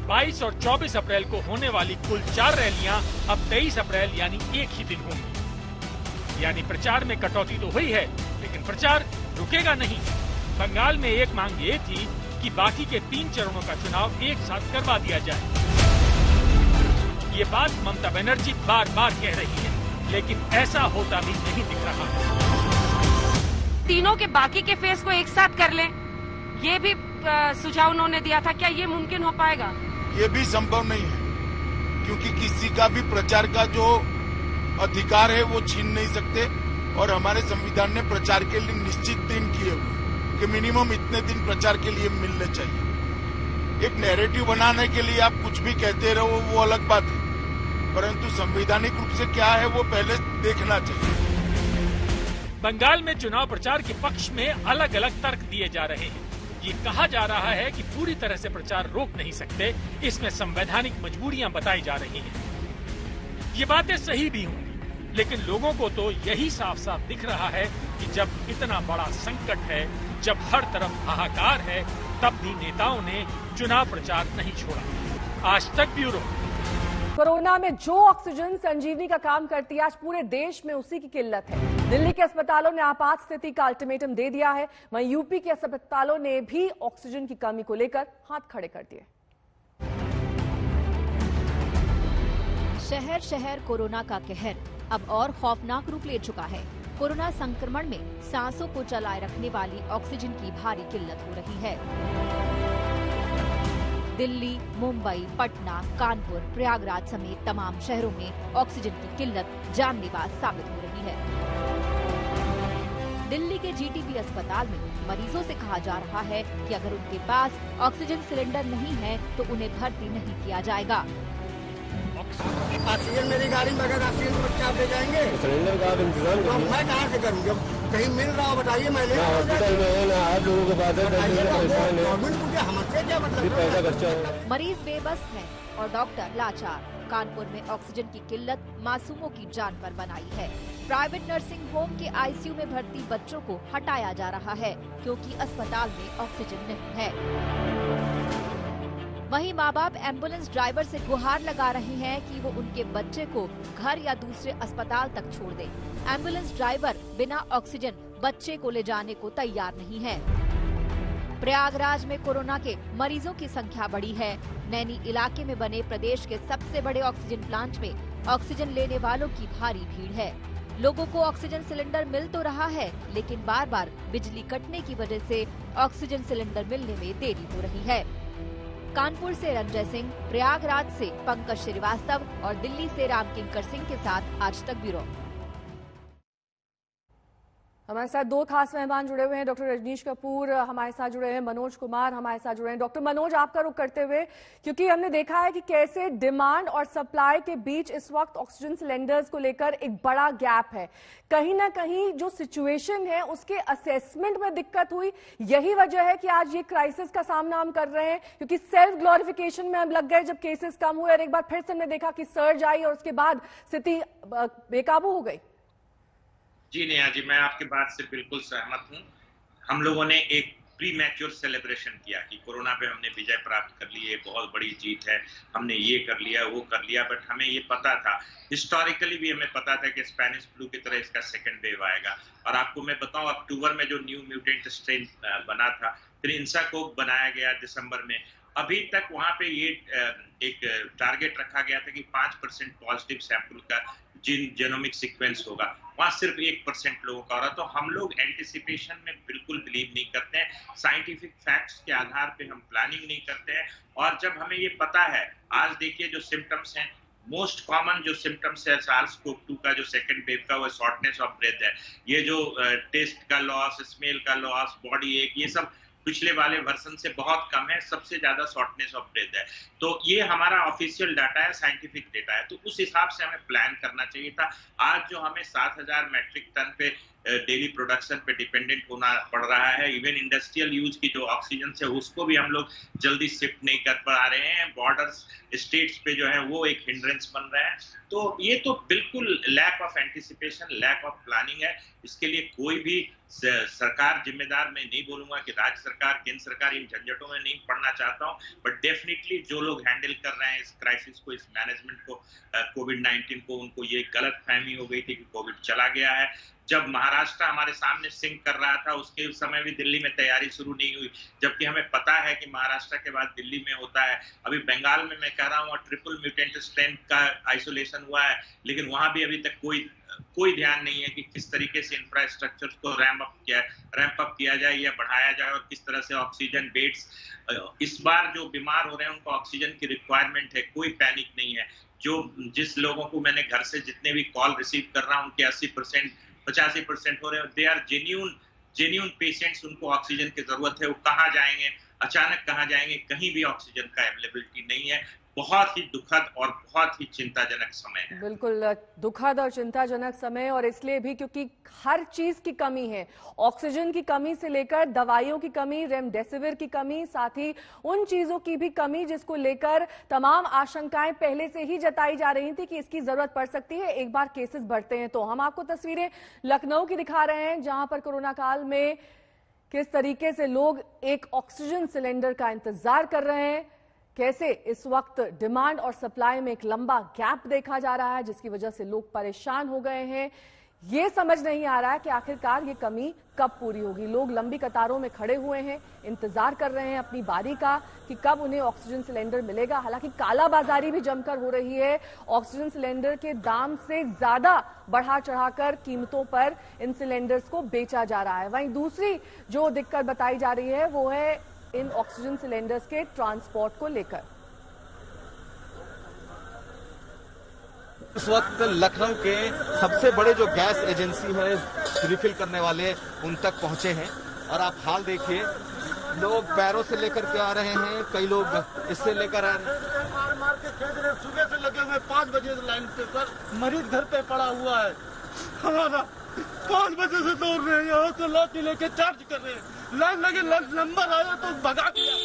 Speaker 16: 22 और 24 अप्रैल को होने वाली कुल 4 रैलियां अब 23 अप्रैल यानी एक ही दिन होंगी। यानी प्रचार में कटौती तो हुई है, लेकिन प्रचार रुकेगा नहीं। बंगाल में एक मांग ये थी कि बाकी के 3 चरणों का चुनाव एक साथ करवा दिया जाए। ये बात ममता बनर्जी बार बार कह रही है, लेकिन ऐसा होता भी नहीं दिख रहा।
Speaker 17: तीनों के बाकी के फेज को एक साथ कर लें, ये भी सुझाव उन्होंने दिया था। क्या ये मुमकिन हो पाएगा?
Speaker 18: ये भी संभव नहीं है, क्योंकि किसी का भी प्रचार का जो अधिकार है वो छीन नहीं सकते, और हमारे संविधान ने प्रचार के लिए निश्चित दिन किए हुए कि मिनिमम इतने दिन प्रचार के लिए मिलने चाहिए। एक नैरेटिव बनाने के लिए आप कुछ भी कहते रहो, वो अलग बात है, परंतु संवैधानिक रूप से क्या है वो पहले देखना चाहिए।
Speaker 16: बंगाल में चुनाव प्रचार के पक्ष में अलग अलग तर्क दिए जा रहे हैं। ये कहा जा रहा है कि पूरी तरह से प्रचार रोक नहीं सकते, इसमें संवैधानिक मजबूरियां बताई जा रही हैं। ये बातें सही भी होंगी, लेकिन लोगों को तो यही साफ साफ दिख रहा है कि जब इतना बड़ा संकट है, जब हर तरफ हाहाकार है, तब भी नेताओं ने चुनाव प्रचार नहीं छोड़ा। आज तक ब्यूरो।
Speaker 1: कोरोना में जो ऑक्सीजन संजीवनी का काम करती है, आज पूरे देश में उसी की किल्लत है। दिल्ली के अस्पतालों ने आपात स्थिति का अल्टीमेटम दे दिया है, वहीं यूपी के अस्पतालों ने भी ऑक्सीजन की कमी को लेकर हाथ खड़े कर दिए।
Speaker 3: शहर शहर कोरोना का कहर अब और खौफनाक रूप ले चुका है। कोरोना संक्रमण में सांसों को चलाए रखने वाली ऑक्सीजन की भारी किल्लत हो रही है। दिल्ली, मुंबई, पटना, कानपुर, प्रयागराज समेत तमाम शहरों में ऑक्सीजन की किल्लत जानलेवा साबित हो रही है। दिल्ली के जीटीबी अस्पताल में मरीजों से कहा जा रहा है कि अगर उनके पास ऑक्सीजन सिलेंडर नहीं है तो उन्हें भर्ती नहीं किया जाएगा।
Speaker 11: ऑक्सीजन मेरी गाड़ी में अगर ऑक्सीजन बच्चा आप ले जाएंगे,
Speaker 19: सिलेंडर का इंतजाम
Speaker 11: तो मैं कहाँ से करूँ? जब कहीं मिल रहा हो बताइए, मैं ले
Speaker 19: हॉस्पिटल में ना आप लोगों के पास
Speaker 11: गवर्नमेंट मुझे हमसे क्या मतलब?
Speaker 19: पैसा खर्चा है।
Speaker 3: मरीज बेबस हैं और डॉक्टर लाचार। कानपुर में ऑक्सीजन की किल्लत मासूमों की जान पर बनाई है। प्राइवेट नर्सिंग होम के आईसीयू में भर्ती बच्चों को हटाया जा रहा है क्योंकि अस्पताल में ऑक्सीजन नहीं है। वहीं माँ बाप एम्बुलेंस ड्राइवर से गुहार लगा रहे हैं कि वो उनके बच्चे को घर या दूसरे अस्पताल तक छोड़ दे। एम्बुलेंस ड्राइवर बिना ऑक्सीजन बच्चे को ले जाने को तैयार नहीं है। प्रयागराज में कोरोना के मरीजों की संख्या बढ़ी है। नैनी इलाके में बने प्रदेश के सबसे बड़े ऑक्सीजन प्लांट में ऑक्सीजन लेने वालों की भारी भीड़ है। लोगों को ऑक्सीजन सिलेंडर मिल तो रहा है, लेकिन बार बार बिजली कटने की वजह से ऑक्सीजन सिलेंडर मिलने में देरी हो रही है। कानपुर से रंजय सिंह, प्रयागराज से पंकज श्रीवास्तव और दिल्ली से रामकिंकर सिंह के साथ आज तक ब्यूरो।
Speaker 1: हमारे साथ दो खास मेहमान जुड़े हुए हैं। डॉक्टर रजनीश कपूर हमारे साथ जुड़े हैं, मनोज कुमार हमारे साथ जुड़े हैं। डॉक्टर मनोज, आपका रुख करते हुए, क्योंकि हमने देखा है कि कैसे डिमांड और सप्लाई के बीच इस वक्त ऑक्सीजन सिलेंडर्स को लेकर एक बड़ा गैप है। कहीं ना कहीं जो सिचुएशन है उसके असेसमेंट में दिक्कत हुई, यही वजह है कि आज ये क्राइसिस का सामना हम कर रहे हैं, क्योंकि सेल्फ ग्लोरिफिकेशन में हम लग गए जब केसेस कम हुए और एक बार फिर से हमने देखा कि सर्ज आई और उसके बाद स्थिति बेकाबू हो गई।
Speaker 14: जी नेहा जी, मैं आपकी बात से बिल्कुल सहमत हूं। हम लोगों ने एक प्री मैच्योर सेलिब्रेशन किया कि कोरोना पे हमने विजय प्राप्त कर ली है, बहुत बड़ी जीत है, हमने ये कर लिया वो कर लिया। बट हमें ये पता था, हिस्टोरिकली भी हमें पता था कि स्पेनिश फ्लू की तरह इसका सेकंड वेव आएगा। और आपको मैं बताऊं, अक्टूबर में जो न्यू म्यूटेंट स्ट्रेन बना था, फिर इंसाकोव बनाया गया दिसंबर में। अभी तक वहां पे ये एक टारगेट रखा गया था कि 5% पॉजिटिव सैंपल का जेनोमिक सीक्वेंस होगा, वहां सिर्फ 1% लोगों का हो रहा। तो हम लोग एंटिसिपेशन में बिल्कुल बिलीव नहीं करते हैं, साइंटिफिक फैक्ट्स के आधार पे हम प्लानिंग नहीं करते हैं। और जब हमें ये पता है, आज देखिए जो सिम्टम्स हैं, मोस्ट कॉमन जो सिम्टम्स है SARS-CoV-2 का जो सेकंड वेव का, वो शॉर्टनेस ऑफ ब्रेथ है। ये जो टेस्ट का लॉस, स्मेल का लॉस, बॉडी एक, ये सब पिछले वाले वर्जन से बहुत कम है। सबसे ज्यादा शॉर्टनेस ऑफ ब्रेथ है। तो ये हमारा ऑफिशियल डाटा है, साइंटिफिक डेटा है, तो उस हिसाब से हमें प्लान करना चाहिए था। आज जो हमें 7000 मैट्रिक टन पे डेली प्रोडक्शन पे डिपेंडेंट होना पड़ रहा है, इवन इंडस्ट्रियल यूज की जो ऑक्सीजन है उसको भी हम लोग जल्दी शिफ्ट नहीं कर पा रहे हैं। बॉर्डर्स स्टेट्स पे जो है वो एक हिंड्रेंस बन रहा है। तो ये तो बिल्कुल lack of anticipation, lack of planning है। इसके लिए कोई भी सरकार जिम्मेदार, मैं नहीं बोलूंगा कि राज्य सरकार, केंद्र सरकार इन झंझटों में नहीं पड़ना चाहता हूं, बट डेफिनेटली जो लोग हैंडल कर रहे हैं इस क्राइसिस को, इस मैनेजमेंट को, कोविड-19 को, उनको ये गलत फहमी हो गई थी कि कोविड चला गया है। जब महाराष्ट्र हमारे सामने सिंक कर रहा था, उसके समय भी दिल्ली में तैयारी शुरू नहीं हुई, जबकि हमें पता है कि महाराष्ट्र के बाद दिल्ली में होता है। अभी बंगाल में मैं कह रहा हूँ ट्रिपल म्यूटेंट स्ट्रेन का आइसोलेशन हुआ है, लेकिन वहां भी अभी तक कोई ध्यान नहीं है कि किस तरीके से इंफ्रास्ट्रक्चर को रैंप अप किया जाए या बढ़ाया जाए, और किस तरह से ऑक्सीजन बेड्स, इस बार जो बीमार हो रहे हैं उनको ऑक्सीजन की रिक्वायरमेंट है, कोई पैनिक नहीं है। जिस लोगों को मैंने घर से जितने भी कॉल रिसीव कर रहा हूँ, उनके 80% 85% हो रहे हैं, दे आर जेन्यून पेशेंट्स, उनको ऑक्सीजन की जरूरत है। वो कहाँ जाएंगे, अचानक कहाँ जाएंगे, कहीं भी ऑक्सीजन का अवेलेबिलिटी नहीं है। बहुत ही दुखद और बहुत ही चिंताजनक समय है।
Speaker 1: बिल्कुल दुखद और चिंताजनक समय, और इसलिए भी क्योंकि हर चीज की कमी है। ऑक्सीजन की कमी से लेकर दवाइयों की कमी, रेमडेसिविर की कमी, साथ ही उन चीजों की भी कमी जिसको लेकर तमाम आशंकाएं पहले से ही जताई जा रही थी कि इसकी जरूरत पड़ सकती है एक बार केसेस बढ़ते हैं तो। हम आपको तस्वीरें लखनऊ की दिखा रहे हैं, जहां पर कोरोना काल में किस तरीके से लोग एक ऑक्सीजन सिलेंडर का इंतजार कर रहे हैं, कैसे इस वक्त डिमांड और सप्लाई में एक लंबा गैप देखा जा रहा है, जिसकी वजह से लोग परेशान हो गए हैं। ये समझ नहीं आ रहा है कि आखिरकार ये कमी कब पूरी होगी। लोग लंबी कतारों में खड़े हुए हैं, इंतजार कर रहे हैं अपनी बारी का कि कब उन्हें ऑक्सीजन सिलेंडर मिलेगा। हालांकि कालाबाजारी भी जमकर हो रही है, ऑक्सीजन सिलेंडर के दाम से ज्यादा बढ़ा चढ़ाकर कीमतों पर इन सिलेंडर्स को बेचा जा रहा है। वहीं दूसरी जो दिक्कत बताई जा रही है वो है इन ऑक्सीजन सिलेंडर्स के ट्रांसपोर्ट को लेकर।
Speaker 9: इस वक्त लखनऊ के सबसे बड़े जो गैस एजेंसी है रिफिल करने वाले, उन तक पहुंचे हैं। और आप हाल देखिए, लोग पैरों से लेकर के आ रहे हैं, कई लोग इससे लेकर आ रहे हैं।
Speaker 11: मार के खेद रहे, सुबह से लगे हुए 5 बजे लाइन पे सर, मरीज घर पे पड़ा हुआ है। हमारा 5 बजे से दौड़ रहे हैं, यहाँ से लाठी लेके चार्ज कर रहे हैं। लाइन लगे, नंबर आया तो भगा दिया,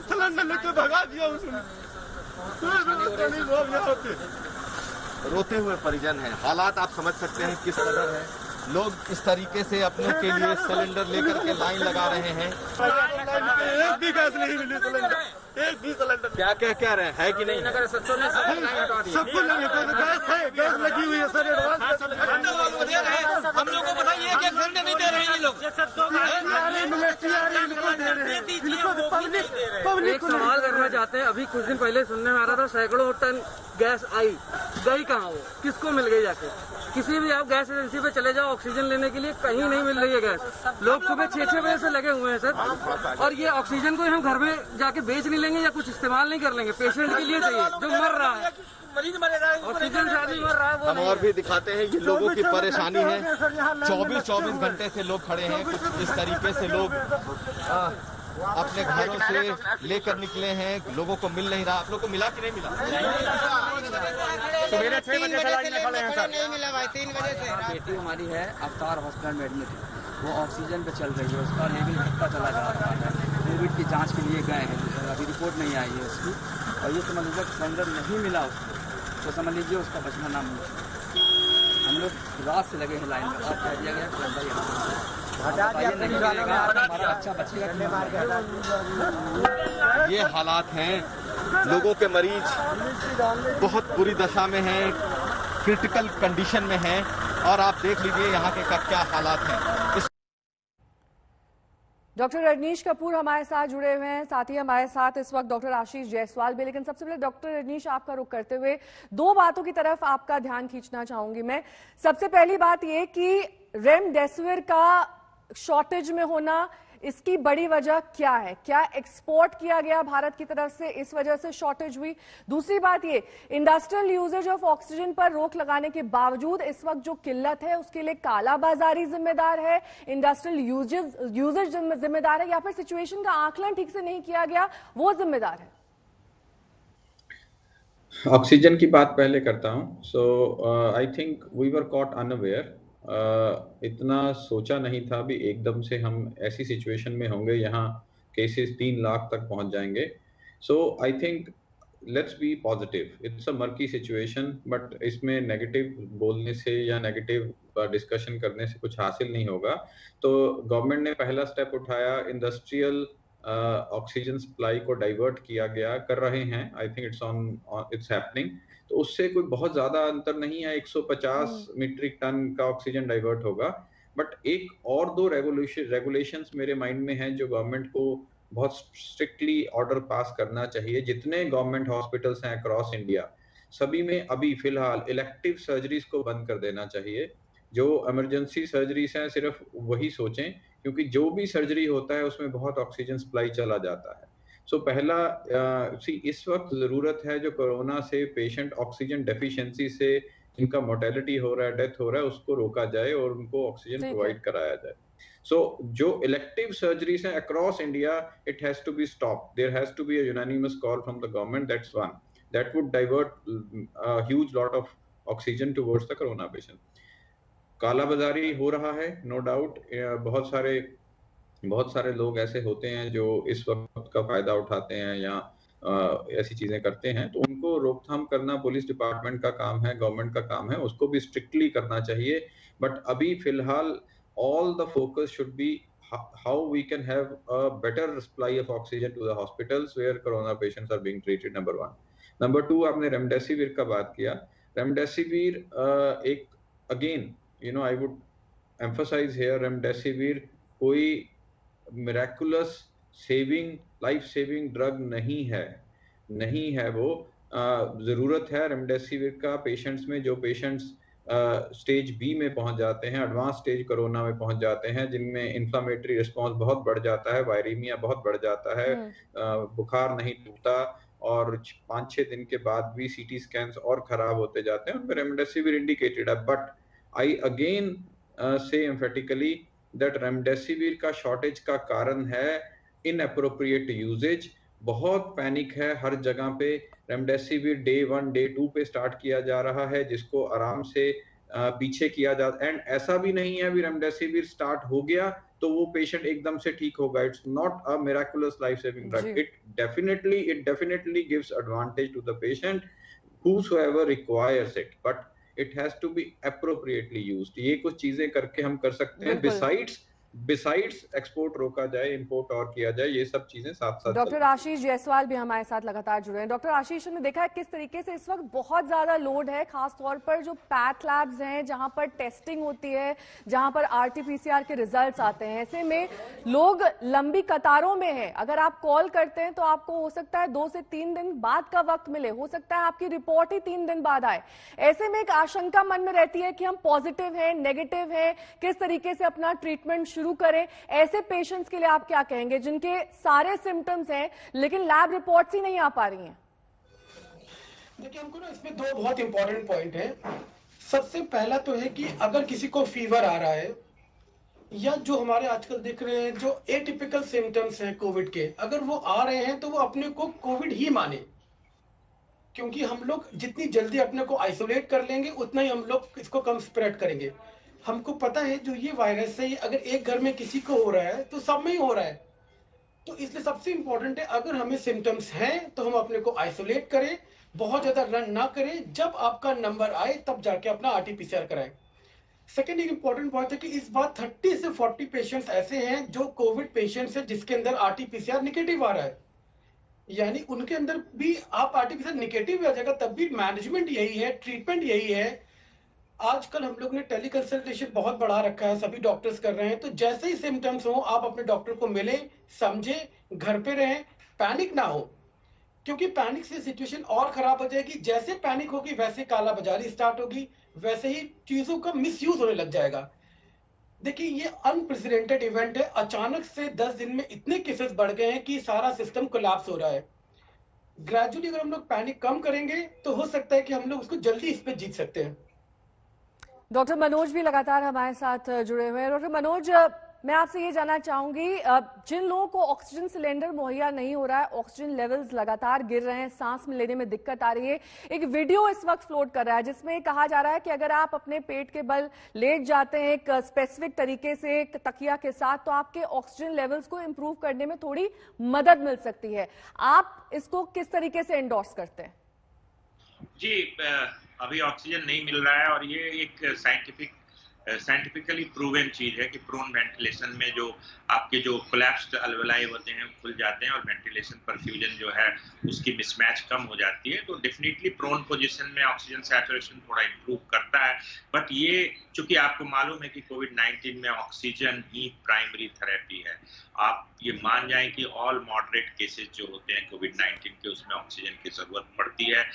Speaker 11: सिलेंडर लेके भगा दिया उसने।
Speaker 9: रोते हुए परिजन हैं, हालात आप समझ सकते हैं किस कदर है। लोग इस तरीके से अपनों के लिए सिलेंडर लेकर के लाइन लगा रहे हैं।
Speaker 11: एक भी गैस नहीं मिली, सिलेंडर एक भी सिलेंडर।
Speaker 9: क्या रहे हैं, है कि नहीं?
Speaker 11: सबको नहीं, गैस है, गैस लगी हुई है सर, एडवांस हम लोग को बताइए कि सिलेंडर नहीं दे रहे हैं ये लोग।
Speaker 20: एक सवाल करना चाहते हैं। अभी कुछ दिन पहले सुनने में आ रहा था सैकड़ों टन गैस आई, गई कहाँ वो, किसको मिल गई जाके? किसी भी आप गैस एजेंसी पे चले जाओ ऑक्सीजन लेने के लिए, कहीं नहीं मिल रही है गैस। लोग सुबह 6-6 बजे से लगे हुए हैं सर, और ये ऑक्सीजन को हम घर में जाके बेच नहीं लेंगे या कुछ इस्तेमाल नहीं कर लेंगे, पेशेंट के लिए चाहिए जो मर रहा है, ऑक्सीजन से आदमी मर रहा है वो।
Speaker 9: हम और भी दिखाते हैं, ये लोगों की परेशानी है। 24-24 घंटे से लोग खड़े हैं, कुछ इस तरीके से लोग अपने घरों से लेकर निकले हैं, लोगों को मिल नहीं रहा। आप लोग को मिला कि नहीं मिला?
Speaker 20: सवेरे 6 बजे से लाइन में खड़े हैं सर।
Speaker 21: नहीं मिला भाई, 3 बजे से।
Speaker 22: बेटी हमारी है अवतार हॉस्पिटल में एडमिट है, वो ऑक्सीजन पे चल रही है, उसका लेवल घटता चला जा रहा है। कोविड की जांच के लिए गए हैं, अभी रिपोर्ट नहीं आई है उसकी, और ये समझ लीजिए सिलेंडर नहीं मिला उसको, तो समझ लीजिए उसका बचना नामुमकिन। हम लोग रात से लगे हैं लाइन में, और कह दिया गया सिलेंडर नहीं मिलेगा, हमारा बच्चा बचेगा।
Speaker 9: ये हालात हैं, लोगों के मरीज बहुत बुरी दशा में हैं, क्रिटिकल कंडीशन में हैं, और आप देख लीजिए यहाँ के क्या हालात हैं।
Speaker 1: डॉक्टर रजनीश कपूर हमारे साथ जुड़े हुए हैं, साथ ही हमारे साथ इस वक्त डॉक्टर आशीष जायसवाल भी। लेकिन सबसे पहले डॉक्टर रजनीश, आपका रुख करते हुए दो बातों की तरफ आपका ध्यान खींचना चाहूंगी मैं। सबसे पहली बात ये कि रेमडेसिविर का शॉर्टेज में होना, इसकी बड़ी वजह क्या है? क्या एक्सपोर्ट किया गया भारत की तरफ से, इस वजह से शॉर्टेज हुई? दूसरी बात ये, इंडस्ट्रियल यूजेज ऑफ ऑक्सीजन पर रोक लगाने के बावजूद इस वक्त जो किल्लत है उसके लिए काला बाजारी जिम्मेदार है, इंडस्ट्रियल यूजेज जिम्मेदार है, या फिर सिचुएशन का आकलन ठीक से नहीं किया गया वो जिम्मेदार है?
Speaker 15: ऑक्सीजन की बात पहले करता हूं। So I think we were caught unaware. इतना सोचा नहीं था भी एकदम से हम ऐसी सिचुएशन में होंगे, यहाँ केसेस 3 लाख तक पहुंच जाएंगे। So I think let's be positive. It's a murky situation, but इसमें नेगेटिव बोलने से या नेगेटिव डिस्कशन करने से कुछ हासिल नहीं होगा। तो गवर्नमेंट ने पहला स्टेप उठाया, इंडस्ट्रियल ऑक्सीजन सप्लाई को डाइवर्ट किया गया, कर रहे हैं। I think it's happening. तो उससे कोई बहुत ज्यादा अंतर नहीं है, 150 मीट्रिक टन का ऑक्सीजन डाइवर्ट होगा। बट एक और दो रेगुलेशंस मेरे माइंड में हैं जो गवर्नमेंट को बहुत स्ट्रिक्टली ऑर्डर पास करना चाहिए। जितने गवर्नमेंट हॉस्पिटल्स हैं अक्रॉस इंडिया, सभी में अभी फिलहाल इलेक्टिव सर्जरीज को बंद कर देना चाहिए। जो इमरजेंसी सर्जरीज हैं सिर्फ वही सोचें, क्योंकि जो भी सर्जरी होता है उसमें बहुत ऑक्सीजन सप्लाई चला जाता है। सो पहला इस वक्त जरूरत है जो कोरोना से पेशेंट ऑक्सीजन डेफिशिएंसी से इनका मोर्टेलिटी हो रहा है, डेथ हो रहा है, उसको रोका जाए और उनको ऑक्सीजन प्रोवाइड कराया जाए। सो जो इलेक्टिव सर्जरीज हैं across India, it has to be stop. There has to be a unanimous call from the government. That's one that would divert a huge lot of oxygen towards the corona patient. कालाबाजारी हो रहा है, no doubt. बहुत सारे लोग ऐसे होते हैं जो इस वक्त का फायदा उठाते हैं या ऐसी चीजें करते हैं, तो उनको रोकथाम करना पुलिस डिपार्टमेंट का काम है, गवर्नमेंट का काम है, उसको भी स्ट्रिक्टली करना चाहिए। बट अभी फिलहाल all the focus should be how we can have a better supply of oxygen to the hospitals where corona patients are being treated, number 1। Number 2, आपने रेमडेसिविर का बात किया। रेमडेसिविर एक again I would emphasize here, remdesivir कोई miraculous life saving drug नहीं है वो। जरूरत है रेमडेसिविर का पेशेंट्स में, जो पेशेंट्स स्टेज बी में पहुंच जाते हैं, एडवांस स्टेज कोरोना में पहुंच जाते हैं, जिनमें इन्फ्लामेटरी रिस्पॉन्स बहुत बढ़ जाता है, वायरीमिया बहुत बढ़ जाता है, बुखार नहीं टूटता, और 5-6 दिन के बाद भी सीटी स्कैन्स और खराब होते जाते हैं, उनमें रेमडेसिविर इंडिकेटेड है। बट आई अगेन से एम्फेटिकली दैट रेमडेसिविर का शॉर्टेज का कारण है इनएप्रोप्रिएट यूजेज। बहुत पैनिक है हर जगह पे। रेमडेसिविर डे 1 डे 2 पे स्टार्ट किया जा रहा है, जिसको आराम से पीछे किया जा, एंड ऐसा भी नहीं है भी रेमडेसिविर स्टार्ट हो गया तो वो पेशेंट एकदम से ठीक होगा। It's not a miraculous life saving drug. It definitely gives advantage to the patient whosoever requires it, but it has to be appropriately used। ये कुछ चीजें करके हम कर सकते हैं। Besides बिसाइड्स एक्सपोर्ट रोका जाए, इंपोर्ट और किया जाए, ये सब चीजें साथ साथ।
Speaker 1: डॉक्टर आशीष जायसवाल भी हमारे साथ लगातार जुड़े हैं। डॉक्टर आशीष, हमने देखा है किस तरीके से इस वक्त बहुत ज्यादा लोड है, खासतौर पर जो पैथ लैब्स हैं जहां पर टेस्टिंग होती है, जहां पर RT-PCR के रिजल्ट्स आते हैं। ऐसे में लोग लंबी कतारों में हैं। अगर आप कॉल करते हैं तो आपको हो सकता है 2 से 3 दिन बाद का वक्त मिले, हो सकता है आपकी रिपोर्ट ही 3 दिन बाद आए। ऐसे में एक आशंका मन में रहती है कि हम पॉजिटिव हैं, नेगेटिव हैं, किस तरीके से अपना ट्रीटमेंट शुरू करें। ऐसे पेशेंट्स के लिए आप क्या कहेंगे जिनके सारे सिम्टम्स हैं लेकिन लैब रिपोर्ट्स ही नहीं आ पा रही हैं?
Speaker 13: देखिए, हमको ना इसमें 2 बहुत इंपॉर्टेंट पॉइंट हैं। सबसे पहला तो है कि अगर किसी को फीवर आ रहा है या जो हमारे आजकल देख रहे हैं जो एटिपिकल सिम्टम्स हैं कोविड के, अगर वो आ रहे हैं तो वो अपने को कोविड ही माने, क्योंकि हम लोग जितनी जल्दी अपने को आइसोलेट कर लेंगे उतना ही हम लोग इसको कम स्प्रेड करेंगे। हमको पता है जो ये वायरस है, अगर एक घर में किसी को हो रहा है तो सब में ही हो रहा है। तो इसलिए सबसे इंपॉर्टेंट है, अगर हमें सिम्टम्स हैं तो हम अपने को आइसोलेट करें, बहुत ज्यादा रन ना करें। जब आपका नंबर आए तब जाके अपना RT-PCR कराएं। सेकेंड एक इंपॉर्टेंट पॉइंट है कि इस बार 30 से 40 पेशेंट्स ऐसे हैं जो कोविड पेशेंट्स हैं जिसके अंदर RT-PCR निगेटिव आ रहा है, यानी उनके अंदर भी आप RT-PCR निगेटिव आ जाएगा तब भी मैनेजमेंट यही है, ट्रीटमेंट यही है। आजकल हम लोग ने टेली कंसल्टेशन बहुत बढ़ा रखा है, सभी डॉक्टर्स कर रहे हैं। तो जैसे ही सिम्टम्स हो आप अपने डॉक्टर को मिलें, समझें, घर पे रहें, पैनिक ना हो, क्योंकि पैनिक से सिचुएशन और खराब हो जाएगी। जैसे पैनिक होगी वैसे काला बाजारी स्टार्ट होगी, वैसे ही चीजों का मिसयूज होने लग जाएगा। देखिए, ये अनप्रेसिडेंटेड इवेंट है। अचानक से 10 दिन में इतने केसेस बढ़ गए हैं कि सारा सिस्टम कोलैप्स हो रहा है। ग्रेजुअली अगर हम लोग पैनिक कम करेंगे तो हो सकता है कि हम लोग उसको जल्दी इस पे जीत सकते हैं।
Speaker 1: डॉक्टर मनोज भी लगातार हमारे साथ जुड़े हुए हैं। डॉक्टर मनोज, मैं आपसे ये जानना चाहूंगी, जिन लोगों को ऑक्सीजन सिलेंडर मुहैया नहीं हो रहा है, ऑक्सीजन लेवल्स लगातार गिर रहे हैं, सांस में लेने में दिक्कत आ रही है, एक वीडियो इस वक्त फ्लोट कर रहा है जिसमें कहा जा रहा है कि अगर आप अपने पेट के बल लेट जाते हैं एक स्पेसिफिक तरीके से एक तकिया के साथ तो आपके ऑक्सीजन लेवल्स को इंप्रूव करने में थोड़ी मदद मिल सकती है। आप इसको किस तरीके से एंडोर्स करते हैं?
Speaker 14: जी, अभी ऑक्सीजन नहीं मिल रहा है और ये एक साइंटिफिकली प्रूवन चीज है कि प्रोन वेंटिलेशन में जो आपके जो कोलैप्स्ड अल्वेलाई होते हैं खुल जाते हैं और वेंटिलेशन परफ्यूजन जो है उसकी मिसमैच कम हो जाती है। तो डेफिनेटली प्रोन पोजीशन में ऑक्सीजन सैचुरेशन थोड़ा इंप्रूव करता है। बट ये चूंकि आपको मालूम है कि कोविड-19 में ऑक्सीजन ही प्राइमरी थेरेपी है, आप ये मान जाएं कि ऑल मॉडरेट केसेस जो होते हैं कोविड-19 के उसमें ऑक्सीजन की जरूरत पड़ती है।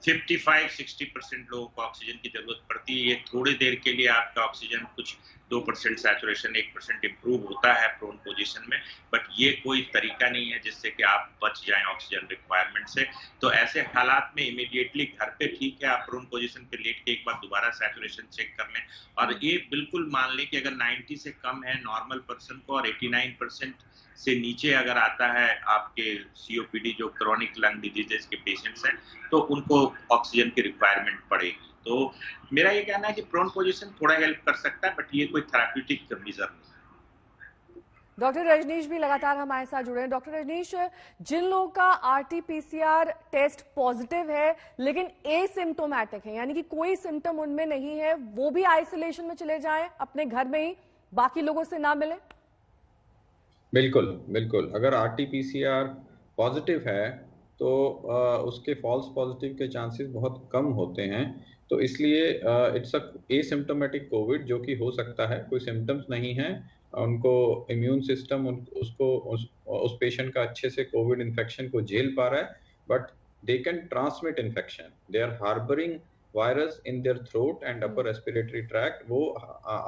Speaker 14: 55-60% लोगों को ऑक्सीजन की जरूरत पड़ती है। ये थोड़ी देर के लिए आपका ऑक्सीजन कुछ 2% सैचुरेशन 1% इंप्रूव होता है प्रोन पोजीशन में, बट ये कोई तरीका नहीं है जिससे कि आप बच जाएं ऑक्सीजन रिक्वायरमेंट से। तो ऐसे हालात में इमीडिएटली घर पे ठीक है, आप प्रोन पोजीशन पे लेट के एक बार दोबारा सैचुरेशन चेक कर लें और ये बिल्कुल मान लें कि अगर 90 से कम है नॉर्मल पर्सन को और 89% से नीचे अगर आता है आपके COPD जो क्रॉनिक लंग डिजीजेस के पेशेंट्स हैं तो उनको ऑक्सीजन की रिक्वायरमेंट पड़ेगी। तो मेरा ये कहना है कि प्रोन पोजीशन थोड़ा हेल्प कर सकता है बट ये कोई थेराप्यूटिक मेजर नहीं।
Speaker 1: डॉक्टर रजनीश भी लगातार हमारे साथ जुड़े हैं। डॉक्टर रजनीश, जिन लोगों का RT-PCR टेस्ट पॉजिटिव है लेकिन एसिम्प्टोमेटिक है, यानी कि कोई सिम्टम उनमें नहीं है, वो भी आइसोलेशन में चले जाएं, अपने घर में ही बाकी लोगों से ना मिले?
Speaker 15: बिल्कुल बिल्कुल, अगर RT-PCR पॉजिटिव है तो उसके फॉल्स पॉजिटिव के चांसेस बहुत कम होते हैं। तो इसलिए इट्स अ एसिम्प्टोमेटिक कोविड जो कि हो सकता है, कोई सिम्टम्स नहीं है, उनको इम्यून सिस्टम उसको उस पेशेंट का अच्छे से कोविड इन्फेक्शन को झेल पा रहा है, but they can transmit infection, they are harbouring virus in their throat and upper respiratory tract, वो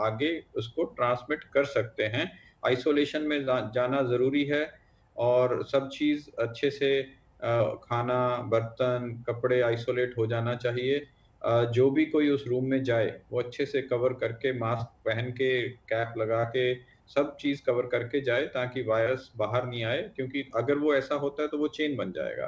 Speaker 15: आगे उसको ट्रांसमिट कर सकते हैं। आइसोलेशन में जाना ज़रूरी है और सब चीज़ अच्छे से खाना, बर्तन, कपड़े आइसोलेट हो जाना चाहिए। जो भी कोई उस रूम में जाए वो अच्छे से कवर करके, मास्क पहन के, कैप लगा के, सब चीज़ कवर करके जाए ताकि वायरस बाहर नहीं आए, क्योंकि अगर वो ऐसा होता है तो वो चेन बन जाएगा।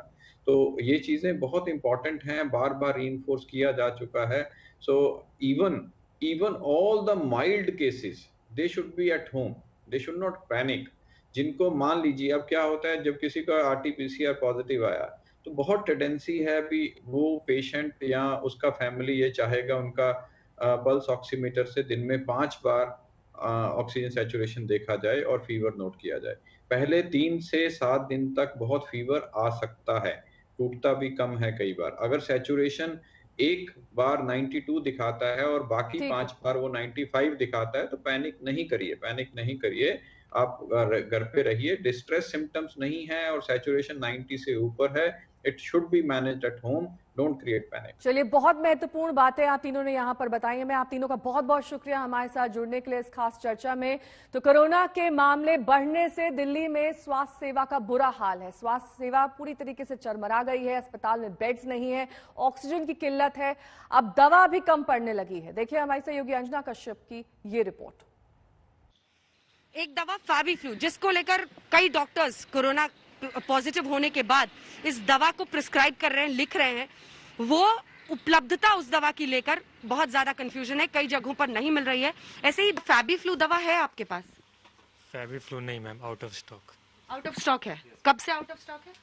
Speaker 15: तो ये चीज़ें बहुत इंपॉर्टेंट हैं, बार बार रीइंफोर्स किया जा चुका है। So even all the mild cases they should be at home, they should not panic. जिनको मान लीजिए, अब क्या होता है जब किसी का RT-PCR पॉजिटिव आया तो बहुत टेंडेंसी है भी वो पेशेंट या उसका फैमिली ये चाहेगा उनका पल्स ऑक्सीमीटर से दिन में 5 बार ऑक्सीजन सैचुरेशन देखा जाए और फीवर नोट किया जाए। पहले 3 से 7 दिन तक बहुत फीवर आ सकता है, टूटता भी कम है कई बार। अगर सैचुरेशन एक बार 92 दिखाता है और बाकी 5 बार वो 95 दिखाता है तो पैनिक नहीं करिए, आप घर पे रहिए। डिस्ट्रेस सिम्टम्स नहीं है और सैचुरेशन 90 से ऊपर है, it should be managed at home, don't create panic.
Speaker 1: चलिए, बहुत महत्वपूर्ण बातें आप तीनों ने यहाँ पर बताई हैं। मैं आप तीनों का बहुत बहुत शुक्रिया हमारे साथ जुड़ने के लिए इस खास चर्चा में। तो कोरोना के मामले बढ़ने से दिल्ली में स्वास्थ्य सेवा का बुरा हाल है। स्वास्थ्य सेवा पूरी तरीके से चरमरा गई है। अस्पताल में बेड्स नहीं है, ऑक्सीजन की किल्लत है, अब दवा भी कम पड़ने लगी है। देखिए हमारी सहयोगी अंजना कश्यप की ये रिपोर्ट।
Speaker 17: एक दवा फैबीफ्लू, जिसको लेकर कई डॉक्टर्स कोरोना पॉजिटिव होने के बाद इस दवा को प्रिस्क्राइब कर रहे हैं, लिख रहे हैं, वो उपलब्धता उस दवा की लेकर बहुत ज्यादा कंफ्यूजन है, कई जगहों पर नहीं मिल रही है। ऐसे ही फैबीफ्लू दवा है आपके पास?
Speaker 4: फैबीफ्लू नहीं ma'am, out of stock.
Speaker 17: Out of stock है? कब से आउट ऑफ स्टॉक है?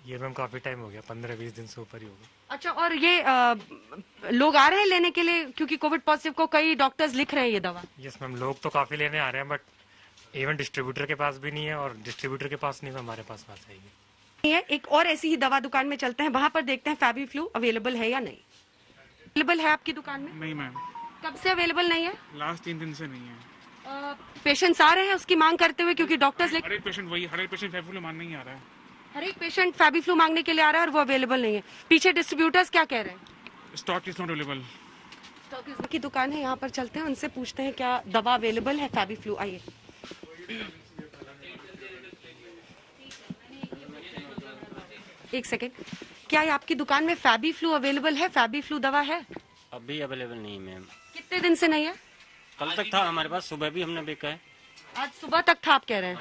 Speaker 4: ये मैम काफी टाइम हो गया, 15-20 दिन से ऊपर ही हो गया।
Speaker 17: अच्छा, और ये लोग आ रहे हैं लेने के लिए, क्योंकि कोविड पॉजिटिव को कई डॉक्टर्स लिख रहे हैं ये दवा?
Speaker 4: यस मैम, लोग तो काफी लेने आ रहे हैं, बट इवन डिस्ट्रीब्यूटर के पास भी नहीं है, और डिस्ट्रीब्यूटर के पास नहीं है, हमारे पास आएगी।
Speaker 17: एक और ऐसी ही दवा दुकान में चलते हैं, वहां पर देखते हैं फैबीफ्लू अवेलेबल है या नहीं। अवेलेबल है आपकी दुकान में?
Speaker 21: नहीं मैम।
Speaker 17: कब से अवेलेबल नहीं है?
Speaker 21: लास्ट 3 दिन से नहीं है।
Speaker 17: पेशेंट्स आ रहे हैं उसकी मांग करते हुए, क्योंकि डॉक्टर्स
Speaker 21: हर एक पेशेंट फैबीफ्लू मांगने ही आ रहा है।
Speaker 17: हर एक पेशेंट फैबीफ्लू मांगने के लिए आ रहा है और वो अवेलेबल नहीं है। पीछे डिस्ट्रीब्यूटर्स क्या कह रहे हैं?
Speaker 21: Stock is not available.
Speaker 17: Stock की दुकान है, यहाँ पर चलते हैं, उनसे पूछते हैं क्या दवा अवेलेबल है फैबीफ्लू। आइए। एक सेकेंड, क्या ये आपकी दुकान में फैबीफ्लू अवेलेबल है? फैबीफ्लू दवा है?
Speaker 23: अभी अवेलेबल नहीं मैम।
Speaker 17: कितने दिन से नहीं है?
Speaker 23: कल तक था हमारे पास, सुबह भी हमने बेचा है।
Speaker 17: आज सुबह तक था आप कह रहे हैं,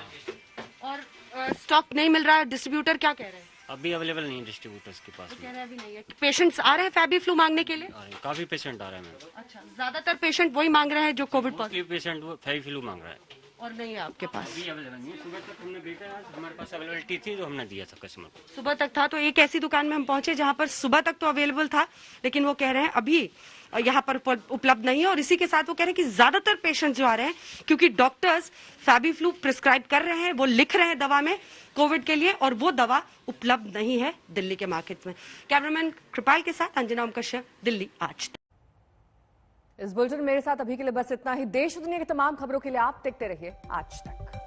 Speaker 17: और स्टॉक नहीं मिल रहा है। डिस्ट्रीब्यूटर क्या कह रहे हैं?
Speaker 23: अभी अवेलेबल नहीं है डिस्ट्रीब्यूटर्स के पास।
Speaker 17: कह रहे हैं अभी नहीं है। पेशेंट्स आ रहे हैं फैबीफ्लू मांगने के लिए?
Speaker 23: काफी पेशेंट आ रहे हैं मैम।
Speaker 17: अच्छा, ज्यादातर पेशेंट वही मांग रहे हैं जो कोविड पॉजिटिव
Speaker 23: पेशेंट फैबीफ्लू मांग रहा है,
Speaker 17: और नहीं है आपके पास?
Speaker 23: अभी अवेलेबल नहीं है। सुबह तक हमने बेचा है, हमारे पास अवेलेबिलिटी थी तो हमने दिया था कस्टमर को।
Speaker 17: सुबह तक था, तो एक ऐसी दुकान में हम पहुंचे जहां पर सुबह तक तो अवेलेबल था, लेकिन वो कह रहे हैं अभी यहाँ पर उपलब्ध नहीं है। और इसी के साथ वो कह रहे हैं कि ज्यादातर पेशेंट जो आ रहे हैं, क्योंकि डॉक्टर्स फैबीफ्लू प्रिस्क्राइब कर रहे हैं, वो लिख रहे हैं दवा में कोविड के लिए, और वो दवा उपलब्ध नहीं है दिल्ली के मार्केट में। कैमरामैन कृपाल के साथ अंजना कश्यप, दिल्ली आज तक।
Speaker 1: इस बुलेटिन मेरे साथ अभी के लिए बस इतना ही। देश और दुनिया की तमाम खबरों के लिए आप देखते रहिए आज तक।